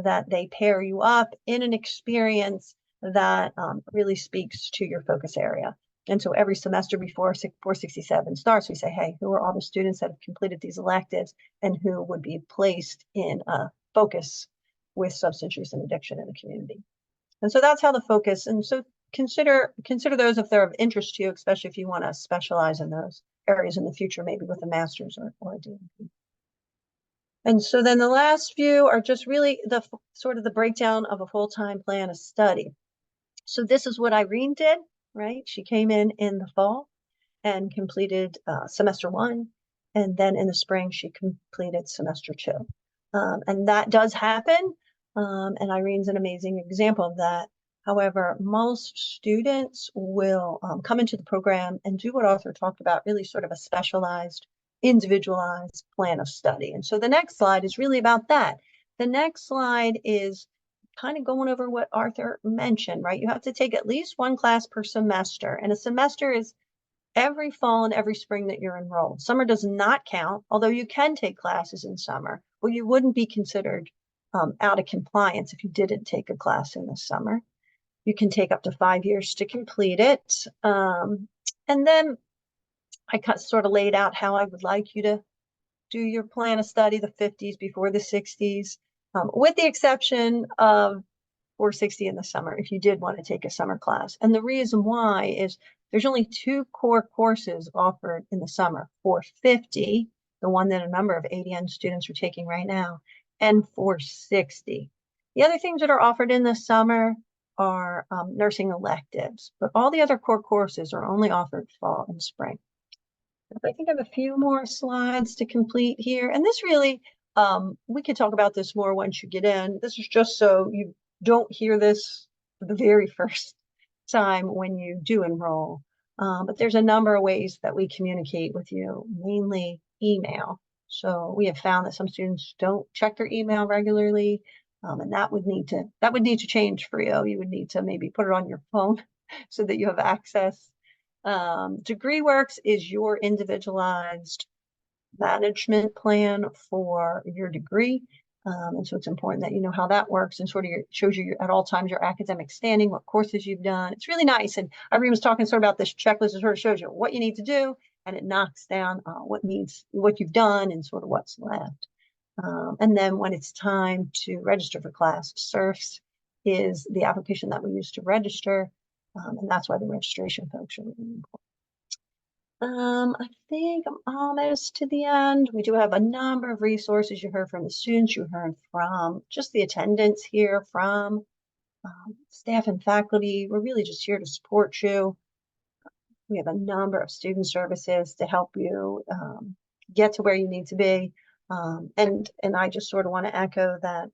that they pair you up in an experience that really speaks to your focus area. And so every semester before 467 starts, we say, hey, who are all the students that have completed these electives and who would be placed in a focus with substance use and addiction in the community. And so that's how the focus, and so consider those if they're of interest to you, especially if you want to specialize in those areas in the future, maybe with a master's or a DNP. And so then the last few are just really the sort of the breakdown of a full-time plan of study. So this is what Irene did, right? She came in the fall and completed semester 1. And then in the spring, she completed semester 2. And that does happen. And Irene's an amazing example of that. However, most students will come into the program and do what Arthur talked about, really sort of a specialized, individualized plan of study. And so the next slide is really about that. The next slide is kind of going over what Arthur mentioned, right? You have to take at least 1 class per semester, and a semester is every fall and every spring that you're enrolled. Summer does not count, although you can take classes in summer. Well, you wouldn't be considered out of compliance if you didn't take a class in the summer. You can take up to 5 years to complete it. And then I sort of laid out how I would like you to do your plan of study, the 50s before the 60s, with the exception of 460 in the summer, if you did want to take a summer class. And the reason why is there's only 2 core courses offered in the summer, 450, the one that a number of ADN students are taking right now, and 460. The other things that are offered in the summer are nursing electives, but all the other core courses are only offered fall and spring. I think I have a few more slides to complete here. And this really, we could talk about this more once you get in. This is just so you don't hear this for the very first time when you do enroll. But there's a number of ways that we communicate with you, mainly email. So we have found that some students don't check their email regularly, and that would need to change for you. You would need to maybe put it on your phone so that you have access. DegreeWorks is your individualized management plan for your degree. And so it's important that you know how that works and sort of shows you at all times your academic standing, what courses you've done. It's really nice. And Irene was talking sort of about this checklist. It sort of shows you what you need to do and it knocks down what you've done and sort of what's left. And then when it's time to register for class, SERFs is the application that we use to register, and that's why the registration folks are really important. I think I'm almost to the end. We do have a number of resources. You heard from the students, you heard from just the attendants here, from staff and faculty. We're really just here to support you. We have a number of student services to help you get to where you need to be. And I just sort of want to echo that,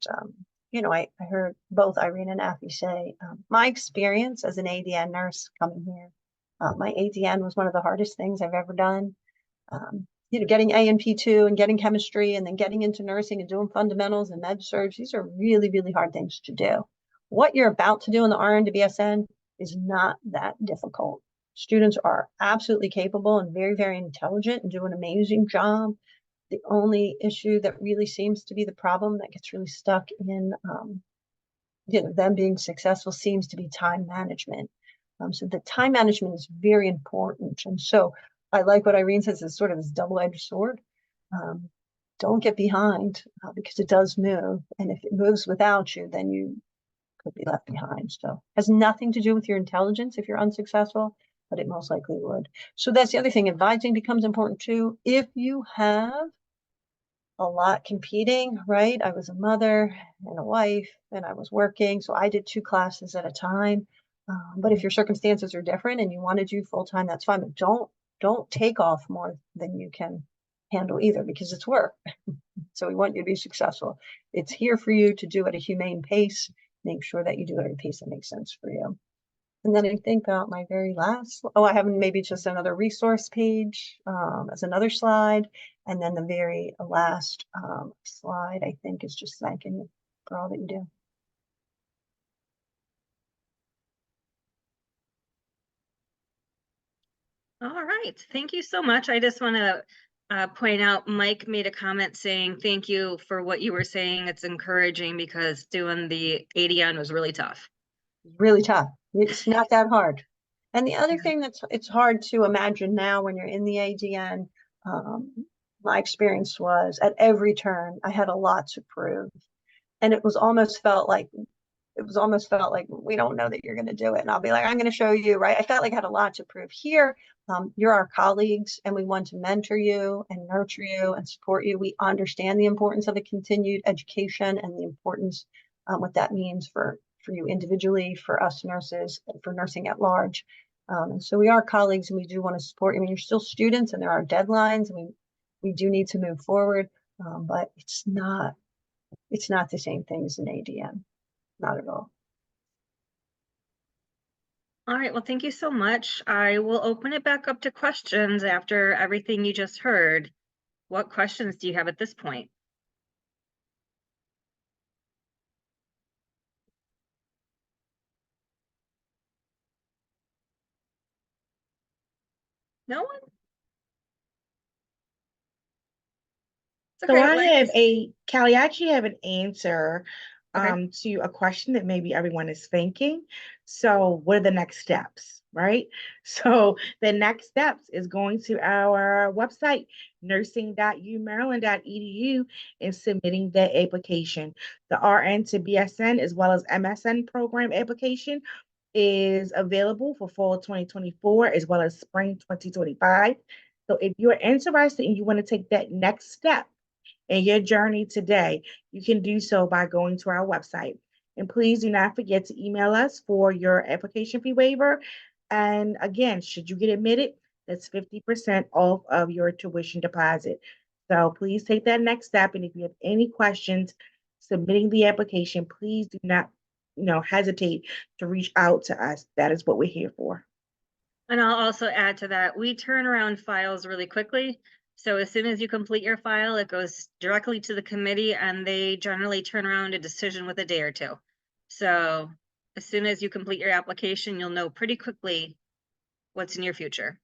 you know, I heard both Irene and Afi say, my experience as an ADN nurse coming here, my ADN was one of the hardest things I've ever done. You know, getting A&P2 and getting chemistry and then getting into nursing and doing fundamentals and med surg, these are really, really hard things to do. What you're about to do in the RN-to-BSN is not that difficult. Students are absolutely capable and very, very intelligent and do an amazing job. The only issue that really seems to be the problem that gets really stuck in you know, them being successful seems to be time management. So the time management is very important. And so I like what Irene says is sort of this double-edged sword. Don't get behind because it does move. And if it moves without you, then you could be left behind. So it has nothing to do with your intelligence if you're unsuccessful, but it most likely would. So that's the other thing. Advising becomes important too. If you have a lot competing, right? I was a mother and a wife and I was working. So I did 2 classes at a time. But if your circumstances are different and you want to do full-time, that's fine. But don't take off more than you can handle either, because it's work. So we want you to be successful. It's here for you to do at a humane pace. Make sure that you do it at a pace that makes sense for you. And then I think my very last, I have maybe just another resource page as another slide. And then the very last slide, I think, is just thanking you for all that you do. All right, thank you so much. I just want to point out, Mike made a comment saying, thank you for what you were saying. It's encouraging because doing the ADN was really tough. Really tough. It's not that hard. And the other thing it's hard to imagine now when you're in the ADN, my experience was at every turn, I had a lot to prove. And it almost felt like we don't know that you're going to do it. And I'll be like, I'm going to show you, right? I felt like I had a lot to prove. Here, you're our colleagues and we want to mentor you and nurture you and support you. We understand the importance of a continued education and the importance, what that means for you individually, for us nurses, and for nursing at large. And so we are colleagues and we do want to support you. I mean, you're still students and there are deadlines and we do need to move forward, but it's not the same thing as an ADN. Not at all. All right, well, thank you so much. I will open it back up to questions after everything you just heard. What questions do you have at this point? No one? So Callie, I actually have an answer to a question that maybe everyone is thinking. So what are the next steps, right? So the next steps is going to our website, nursing.umaryland.edu, and submitting the application. The RN-to-BSN as well as MSN program application is available for fall 2024 as well as spring 2025. So if you're interested and you want to take that next step in your journey today, you can do so by going to our website. And please do not forget to email us for your application fee waiver. And again, should you get admitted, that's 50% off of your tuition deposit. So please take that next step. And if you have any questions submitting the application, please do not hesitate to reach out to us. That is what we're here for. And I'll also add to that, we turn around files really quickly. So as soon as you complete your file, it goes directly to the committee and they generally turn around a decision with a day or 2. So as soon as you complete your application, you'll know pretty quickly what's in your future.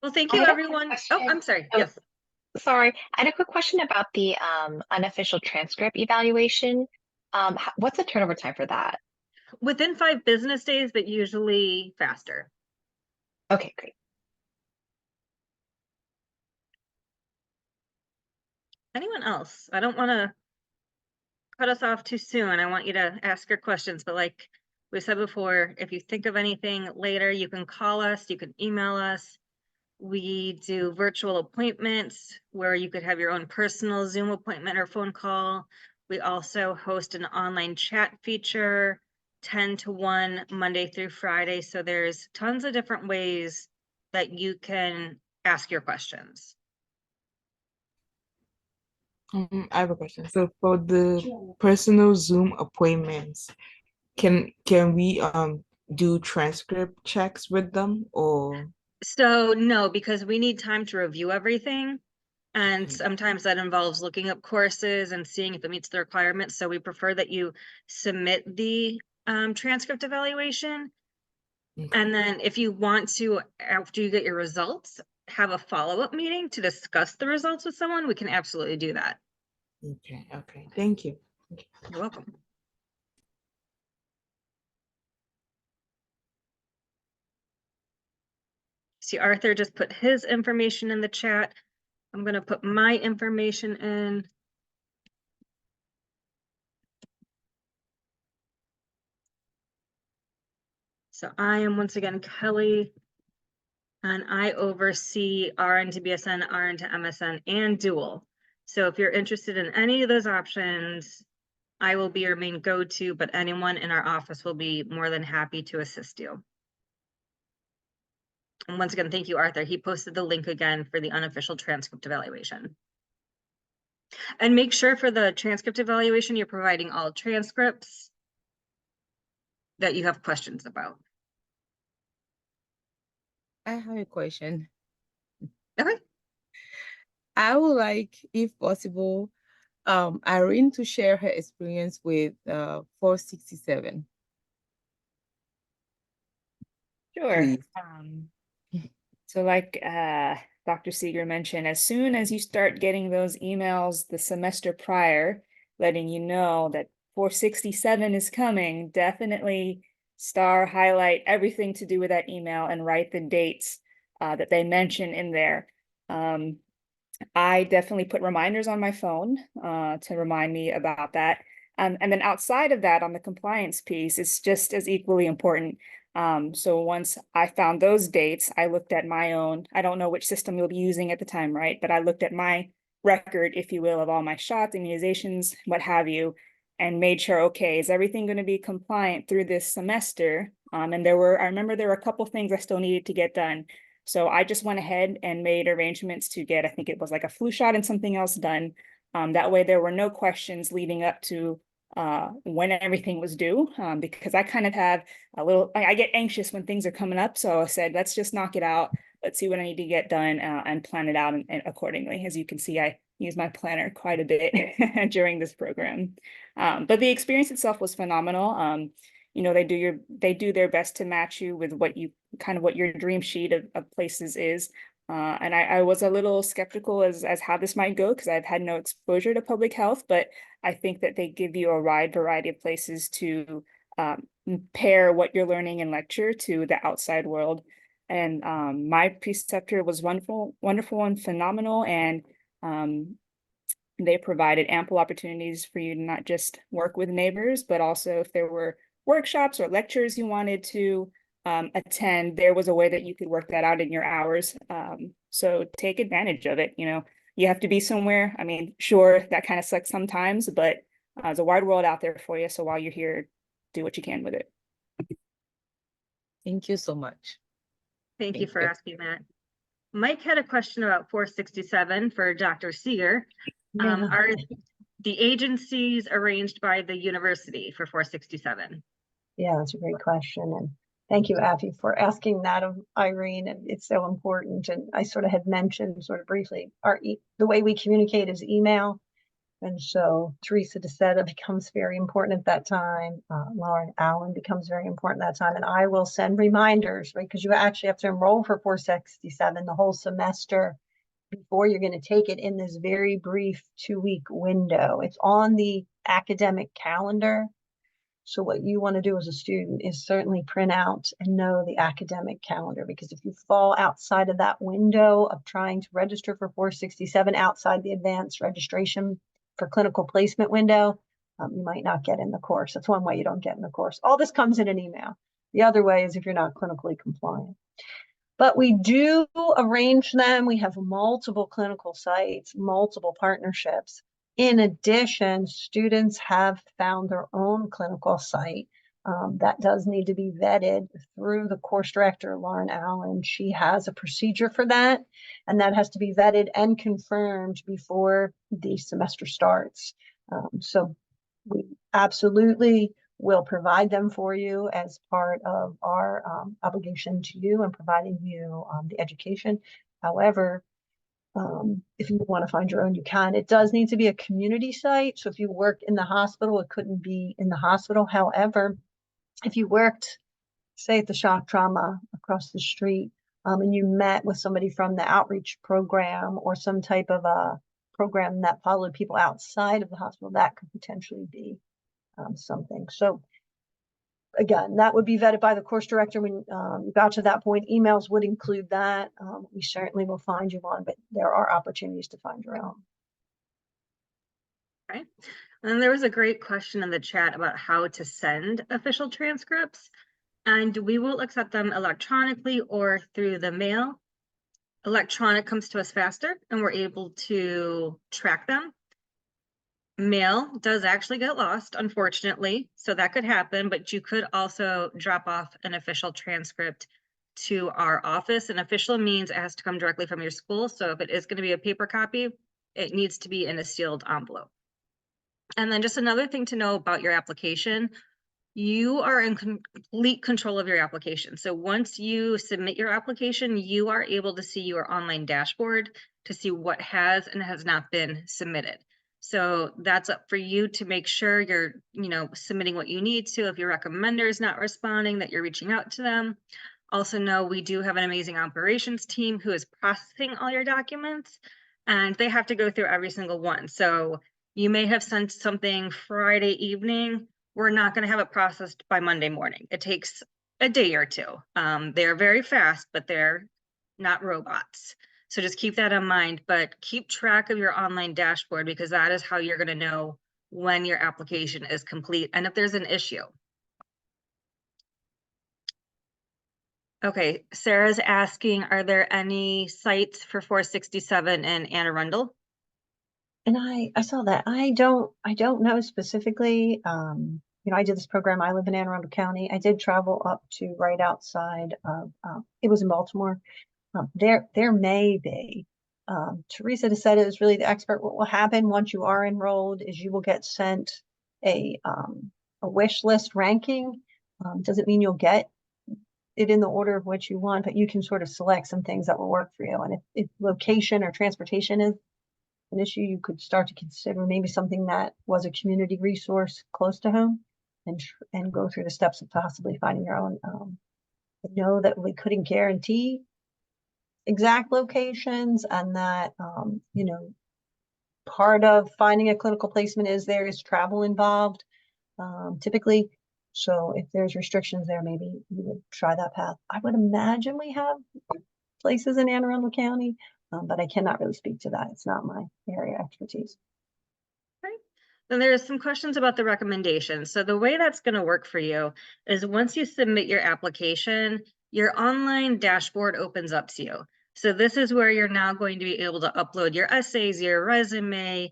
Well, thank you, everyone. Oh, I'm sorry. Yes. Sorry, I had a quick question about the unofficial transcript evaluation. What's the turnover time for that? Within 5 business days, but usually faster. Okay, great. Anyone else? I don't want to cut us off too soon. I want you to ask your questions, but like we said before, if you think of anything later, you can call us, you can email us. We do virtual appointments where you could have your own personal Zoom appointment or phone call. We also host an online chat feature, 10 to 1, Monday through Friday. So there's tons of different ways that you can ask your questions. I have a question. So for the personal Zoom appointments, can we do transcript checks with them or? So no, because we need time to review everything. And sometimes that involves looking up courses and seeing if it meets the requirements. So we prefer that you submit the transcript evaluation. And then if you want to, after you get your results, have a follow-up meeting to discuss the results with someone, we can absolutely do that. Okay, thank you. You're welcome. See, Arthur just put his information in the chat. I'm going to put my information in. So I am once again Kelly, and I oversee RN-to-BSN, RN-to-MSN, and dual. So if you're interested in any of those options, I will be your main go-to, but anyone in our office will be more than happy to assist you. And once again, thank you, Arthur. He posted the link again for the unofficial transcript evaluation. And make sure for the transcript evaluation, you're providing all transcripts that you have questions about. I have a question. Okay. I would like, if possible, Irene to share her experience with 467. Sure. Please. So like Dr. Seeger mentioned, as soon as you start getting those emails the semester prior, letting you know that 467 is coming, definitely highlight everything to do with that email and write the dates that they mention in there. I definitely put reminders on my phone to remind me about that. And then outside of that, on the compliance piece, it's just as equally important. So once I found those dates, I looked at my own, I don't know which system you'll be using at the time, right? But I looked at my record, if you will, of all my shots, immunizations, what have you, and made sure, okay, is everything going to be compliant through this semester? And I remember there were a couple things I still needed to get done. So I just went ahead and made arrangements to get, I think it was like a flu shot and something else done. That way there were no questions leading up to when everything was due, because I kind of have I get anxious when things are coming up. So I said, let's just knock it out. Let's see what I need to get done and plan it out and accordingly. As you can see, I use my planner quite a bit during this program. But the experience itself was phenomenal. You know, they do their best to match you with what your dream sheet of places is. And I was a little skeptical as how this might go because I've had no exposure to public health, but I think that they give you a wide variety of places to pair what you're learning in lecture to the outside world. And my preceptor was wonderful and phenomenal. And they provided ample opportunities for you to not just work with neighbors, but also if there were workshops or lectures you wanted to attend, there was a way that you could work that out in your hours. So take advantage of it. You know, you have to be somewhere. I mean, sure, that kind of sucks sometimes, but there's a wide world out there for you. So while you're here, do what you can with it. Thank you so much. Thank you for asking that. Mike had a question about 467 for Dr. Seeger. Yeah. Are the agencies arranged by the university for 467? Yeah, that's a great question. And thank you, Afi, for asking that of Irene. And it's so important. And I sort of had mentioned sort of briefly, the way we communicate is email. And so Teresa DeSeta becomes very important at that time. Lauren Allen becomes very important at that time. And I will send reminders, right? Because you actually have to enroll for 467 the whole semester before you're going to take it in this very brief 2-week window. It's on the academic calendar. So what you want to do as a student is certainly print out and know the academic calendar, because if you fall outside of that window of trying to register for 467 outside the advanced registration for clinical placement window, you might not get in the course. That's one way you don't get in the course. All this comes in an email. The other way is if you're not clinically compliant. But we do arrange them. We have multiple clinical sites, multiple partnerships. In addition, students have found their own clinical site that does need to be vetted through the course director, Lauren Allen. She has a procedure for that, and that has to be vetted and confirmed before the semester starts. So we absolutely will provide them for you as part of our obligation to you and providing you the education. However, if you want to find your own, you can. It does need to be a community site. So if you work in the hospital, it couldn't be in the hospital. However, if you worked, say, at the shock trauma across the street, and you met with somebody from the outreach program or some type of a program that followed people outside of the hospital, that could potentially be something. So again, that would be vetted by the course director. When you got to that point, emails would include that. We certainly will find you one, but there are opportunities to find your own. Okay. And there was a great question in the chat about how to send official transcripts, and we will accept them electronically or through the mail. Electronic comes to us faster and we're able to track them. Mail does actually get lost, unfortunately, so that could happen, but you could also drop off an official transcript to our office. An official means it has to come directly from your school. So if it is going to be a paper copy, it needs to be in a sealed envelope. And then just another thing to know about your application, you are in complete control of your application. So once you submit your application, you are able to see your online dashboard to see what has and has not been submitted. So that's up for you to make sure you're, submitting what you need to. If your recommender is not responding, that you're reaching out to them. Also know we do have an amazing operations team who is processing all your documents, and they have to go through every single one. So you may have sent something Friday evening. We're not going to have it processed by Monday morning. It takes a day or two. They're very fast, but they're not robots. So just keep that in mind, but keep track of your online dashboard, because that is how you're going to know when your application is complete and if there's an issue. Okay, Sarah's asking, are there any sites for 467 in Anne Arundel? And I saw that. I don't know specifically. I did this program. I live in Anne Arundel County. I did travel up to right outside of, it was in Baltimore. There may be. Teresa has said it was really the expert. What will happen once you are enrolled is you will get sent a wish list ranking. Doesn't mean you'll get it in the order of what you want, but you can sort of select some things that will work for you. And if location or transportation is an issue, you could start to consider maybe something that was a community resource close to home, and go through the steps of possibly finding your own. I know that we couldn't guarantee exact locations, and that part of finding a clinical placement is there is travel involved, typically. So if there's restrictions there, maybe you would try that path. I would imagine we have places in Anne Arundel County, but I cannot really speak to that. It's not my area of expertise. Right. Then there's some questions about the recommendations. So the way that's going to work for you is once you submit your application, your online dashboard opens up to you. So this is where you're now going to be able to upload your essays, your resume,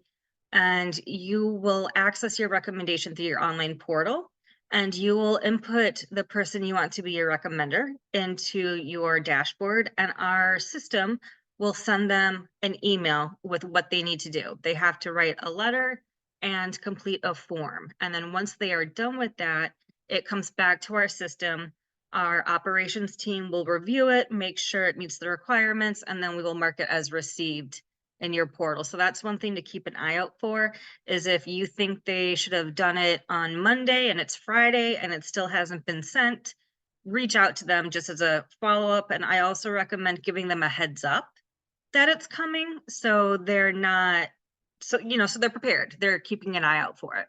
and you will access your recommendation through your online portal. And you will input the person you want to be your recommender into your dashboard, and our system will send them an email with what they need to do. They have to write a letter and complete a form. And then once they are done with that, it comes back to our system. Our operations team will review it, make sure it meets the requirements, and then we will mark it as received in your portal. So that's one thing to keep an eye out for, is if you think they should have done it on Monday and it's Friday and it still hasn't been sent, reach out to them just as a follow-up. And I also recommend giving them a heads up that it's coming, so they're not, so they're prepared. They're keeping an eye out for it.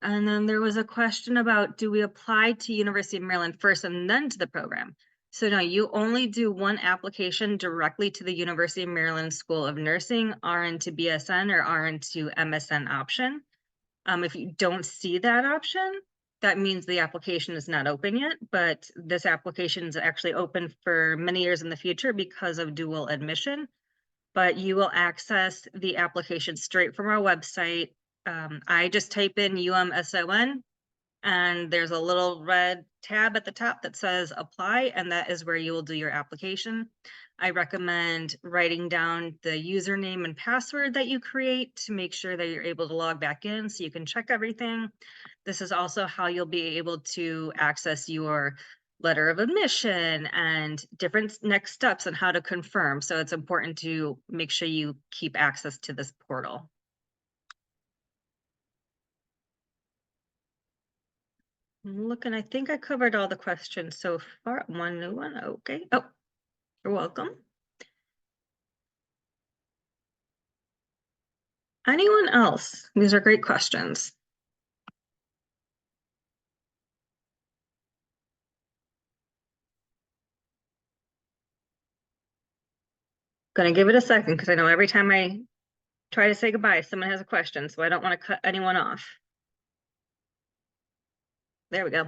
And then there was a question about, do we apply to University of Maryland first and then to the program? So no, you only do one application directly to the University of Maryland School of Nursing, RN to BSN or RN to MSN option. If you don't see that option, that means the application is not open yet, but this application is actually open for many years in the future because of dual admission. But you will access the application straight from our website. I just type in UMSON and there's a little red tab at the top that says apply, and that is where you will do your application. I recommend writing down the username and password that you create to make sure that you're able to log back in so you can check everything. This is also how you'll be able to access your letter of admission and different next steps on how to confirm. So it's important to make sure you keep access to this portal. I'm looking, I think I covered all the questions so far. One new one, okay. Oh, you're welcome. Anyone else? These are great questions. Gonna give it a second because I know every time I try to say goodbye, someone has a question, so I don't want to cut anyone off. There we go.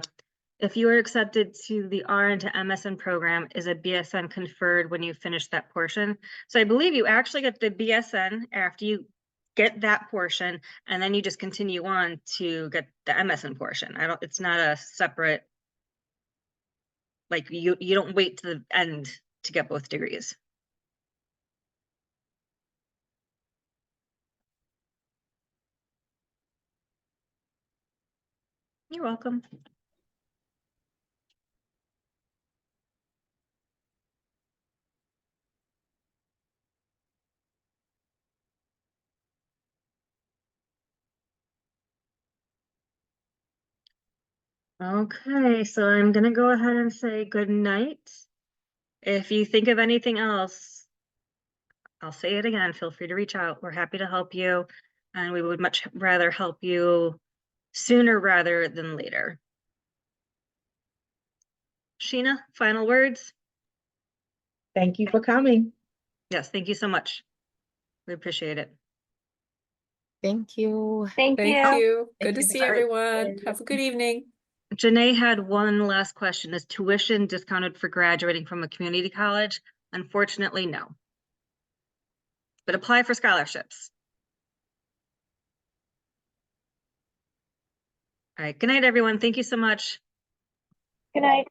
If you are accepted to the RN to MSN program, is a BSN conferred when you finish that portion? So I believe you actually get the BSN after you get that portion, and then you just continue on to get the MSN portion. It's not a separate, like you don't wait to the end to get both degrees. You're welcome. Okay, so I'm gonna go ahead and say good night. If you think of anything else, I'll say it again, feel free to reach out. We're happy to help you, and we would much rather help you sooner rather than later. Sheena, final words? Thank you for coming. Yes, thank you so much. We appreciate it. Thank you. Thank Thank you. you. Good to you. see Bye. everyone. Have a good evening. Janae had one last question. Is tuition discounted for graduating from a community college? Unfortunately, no. But apply for scholarships. All right, good night, everyone. Thank you so much. Good night.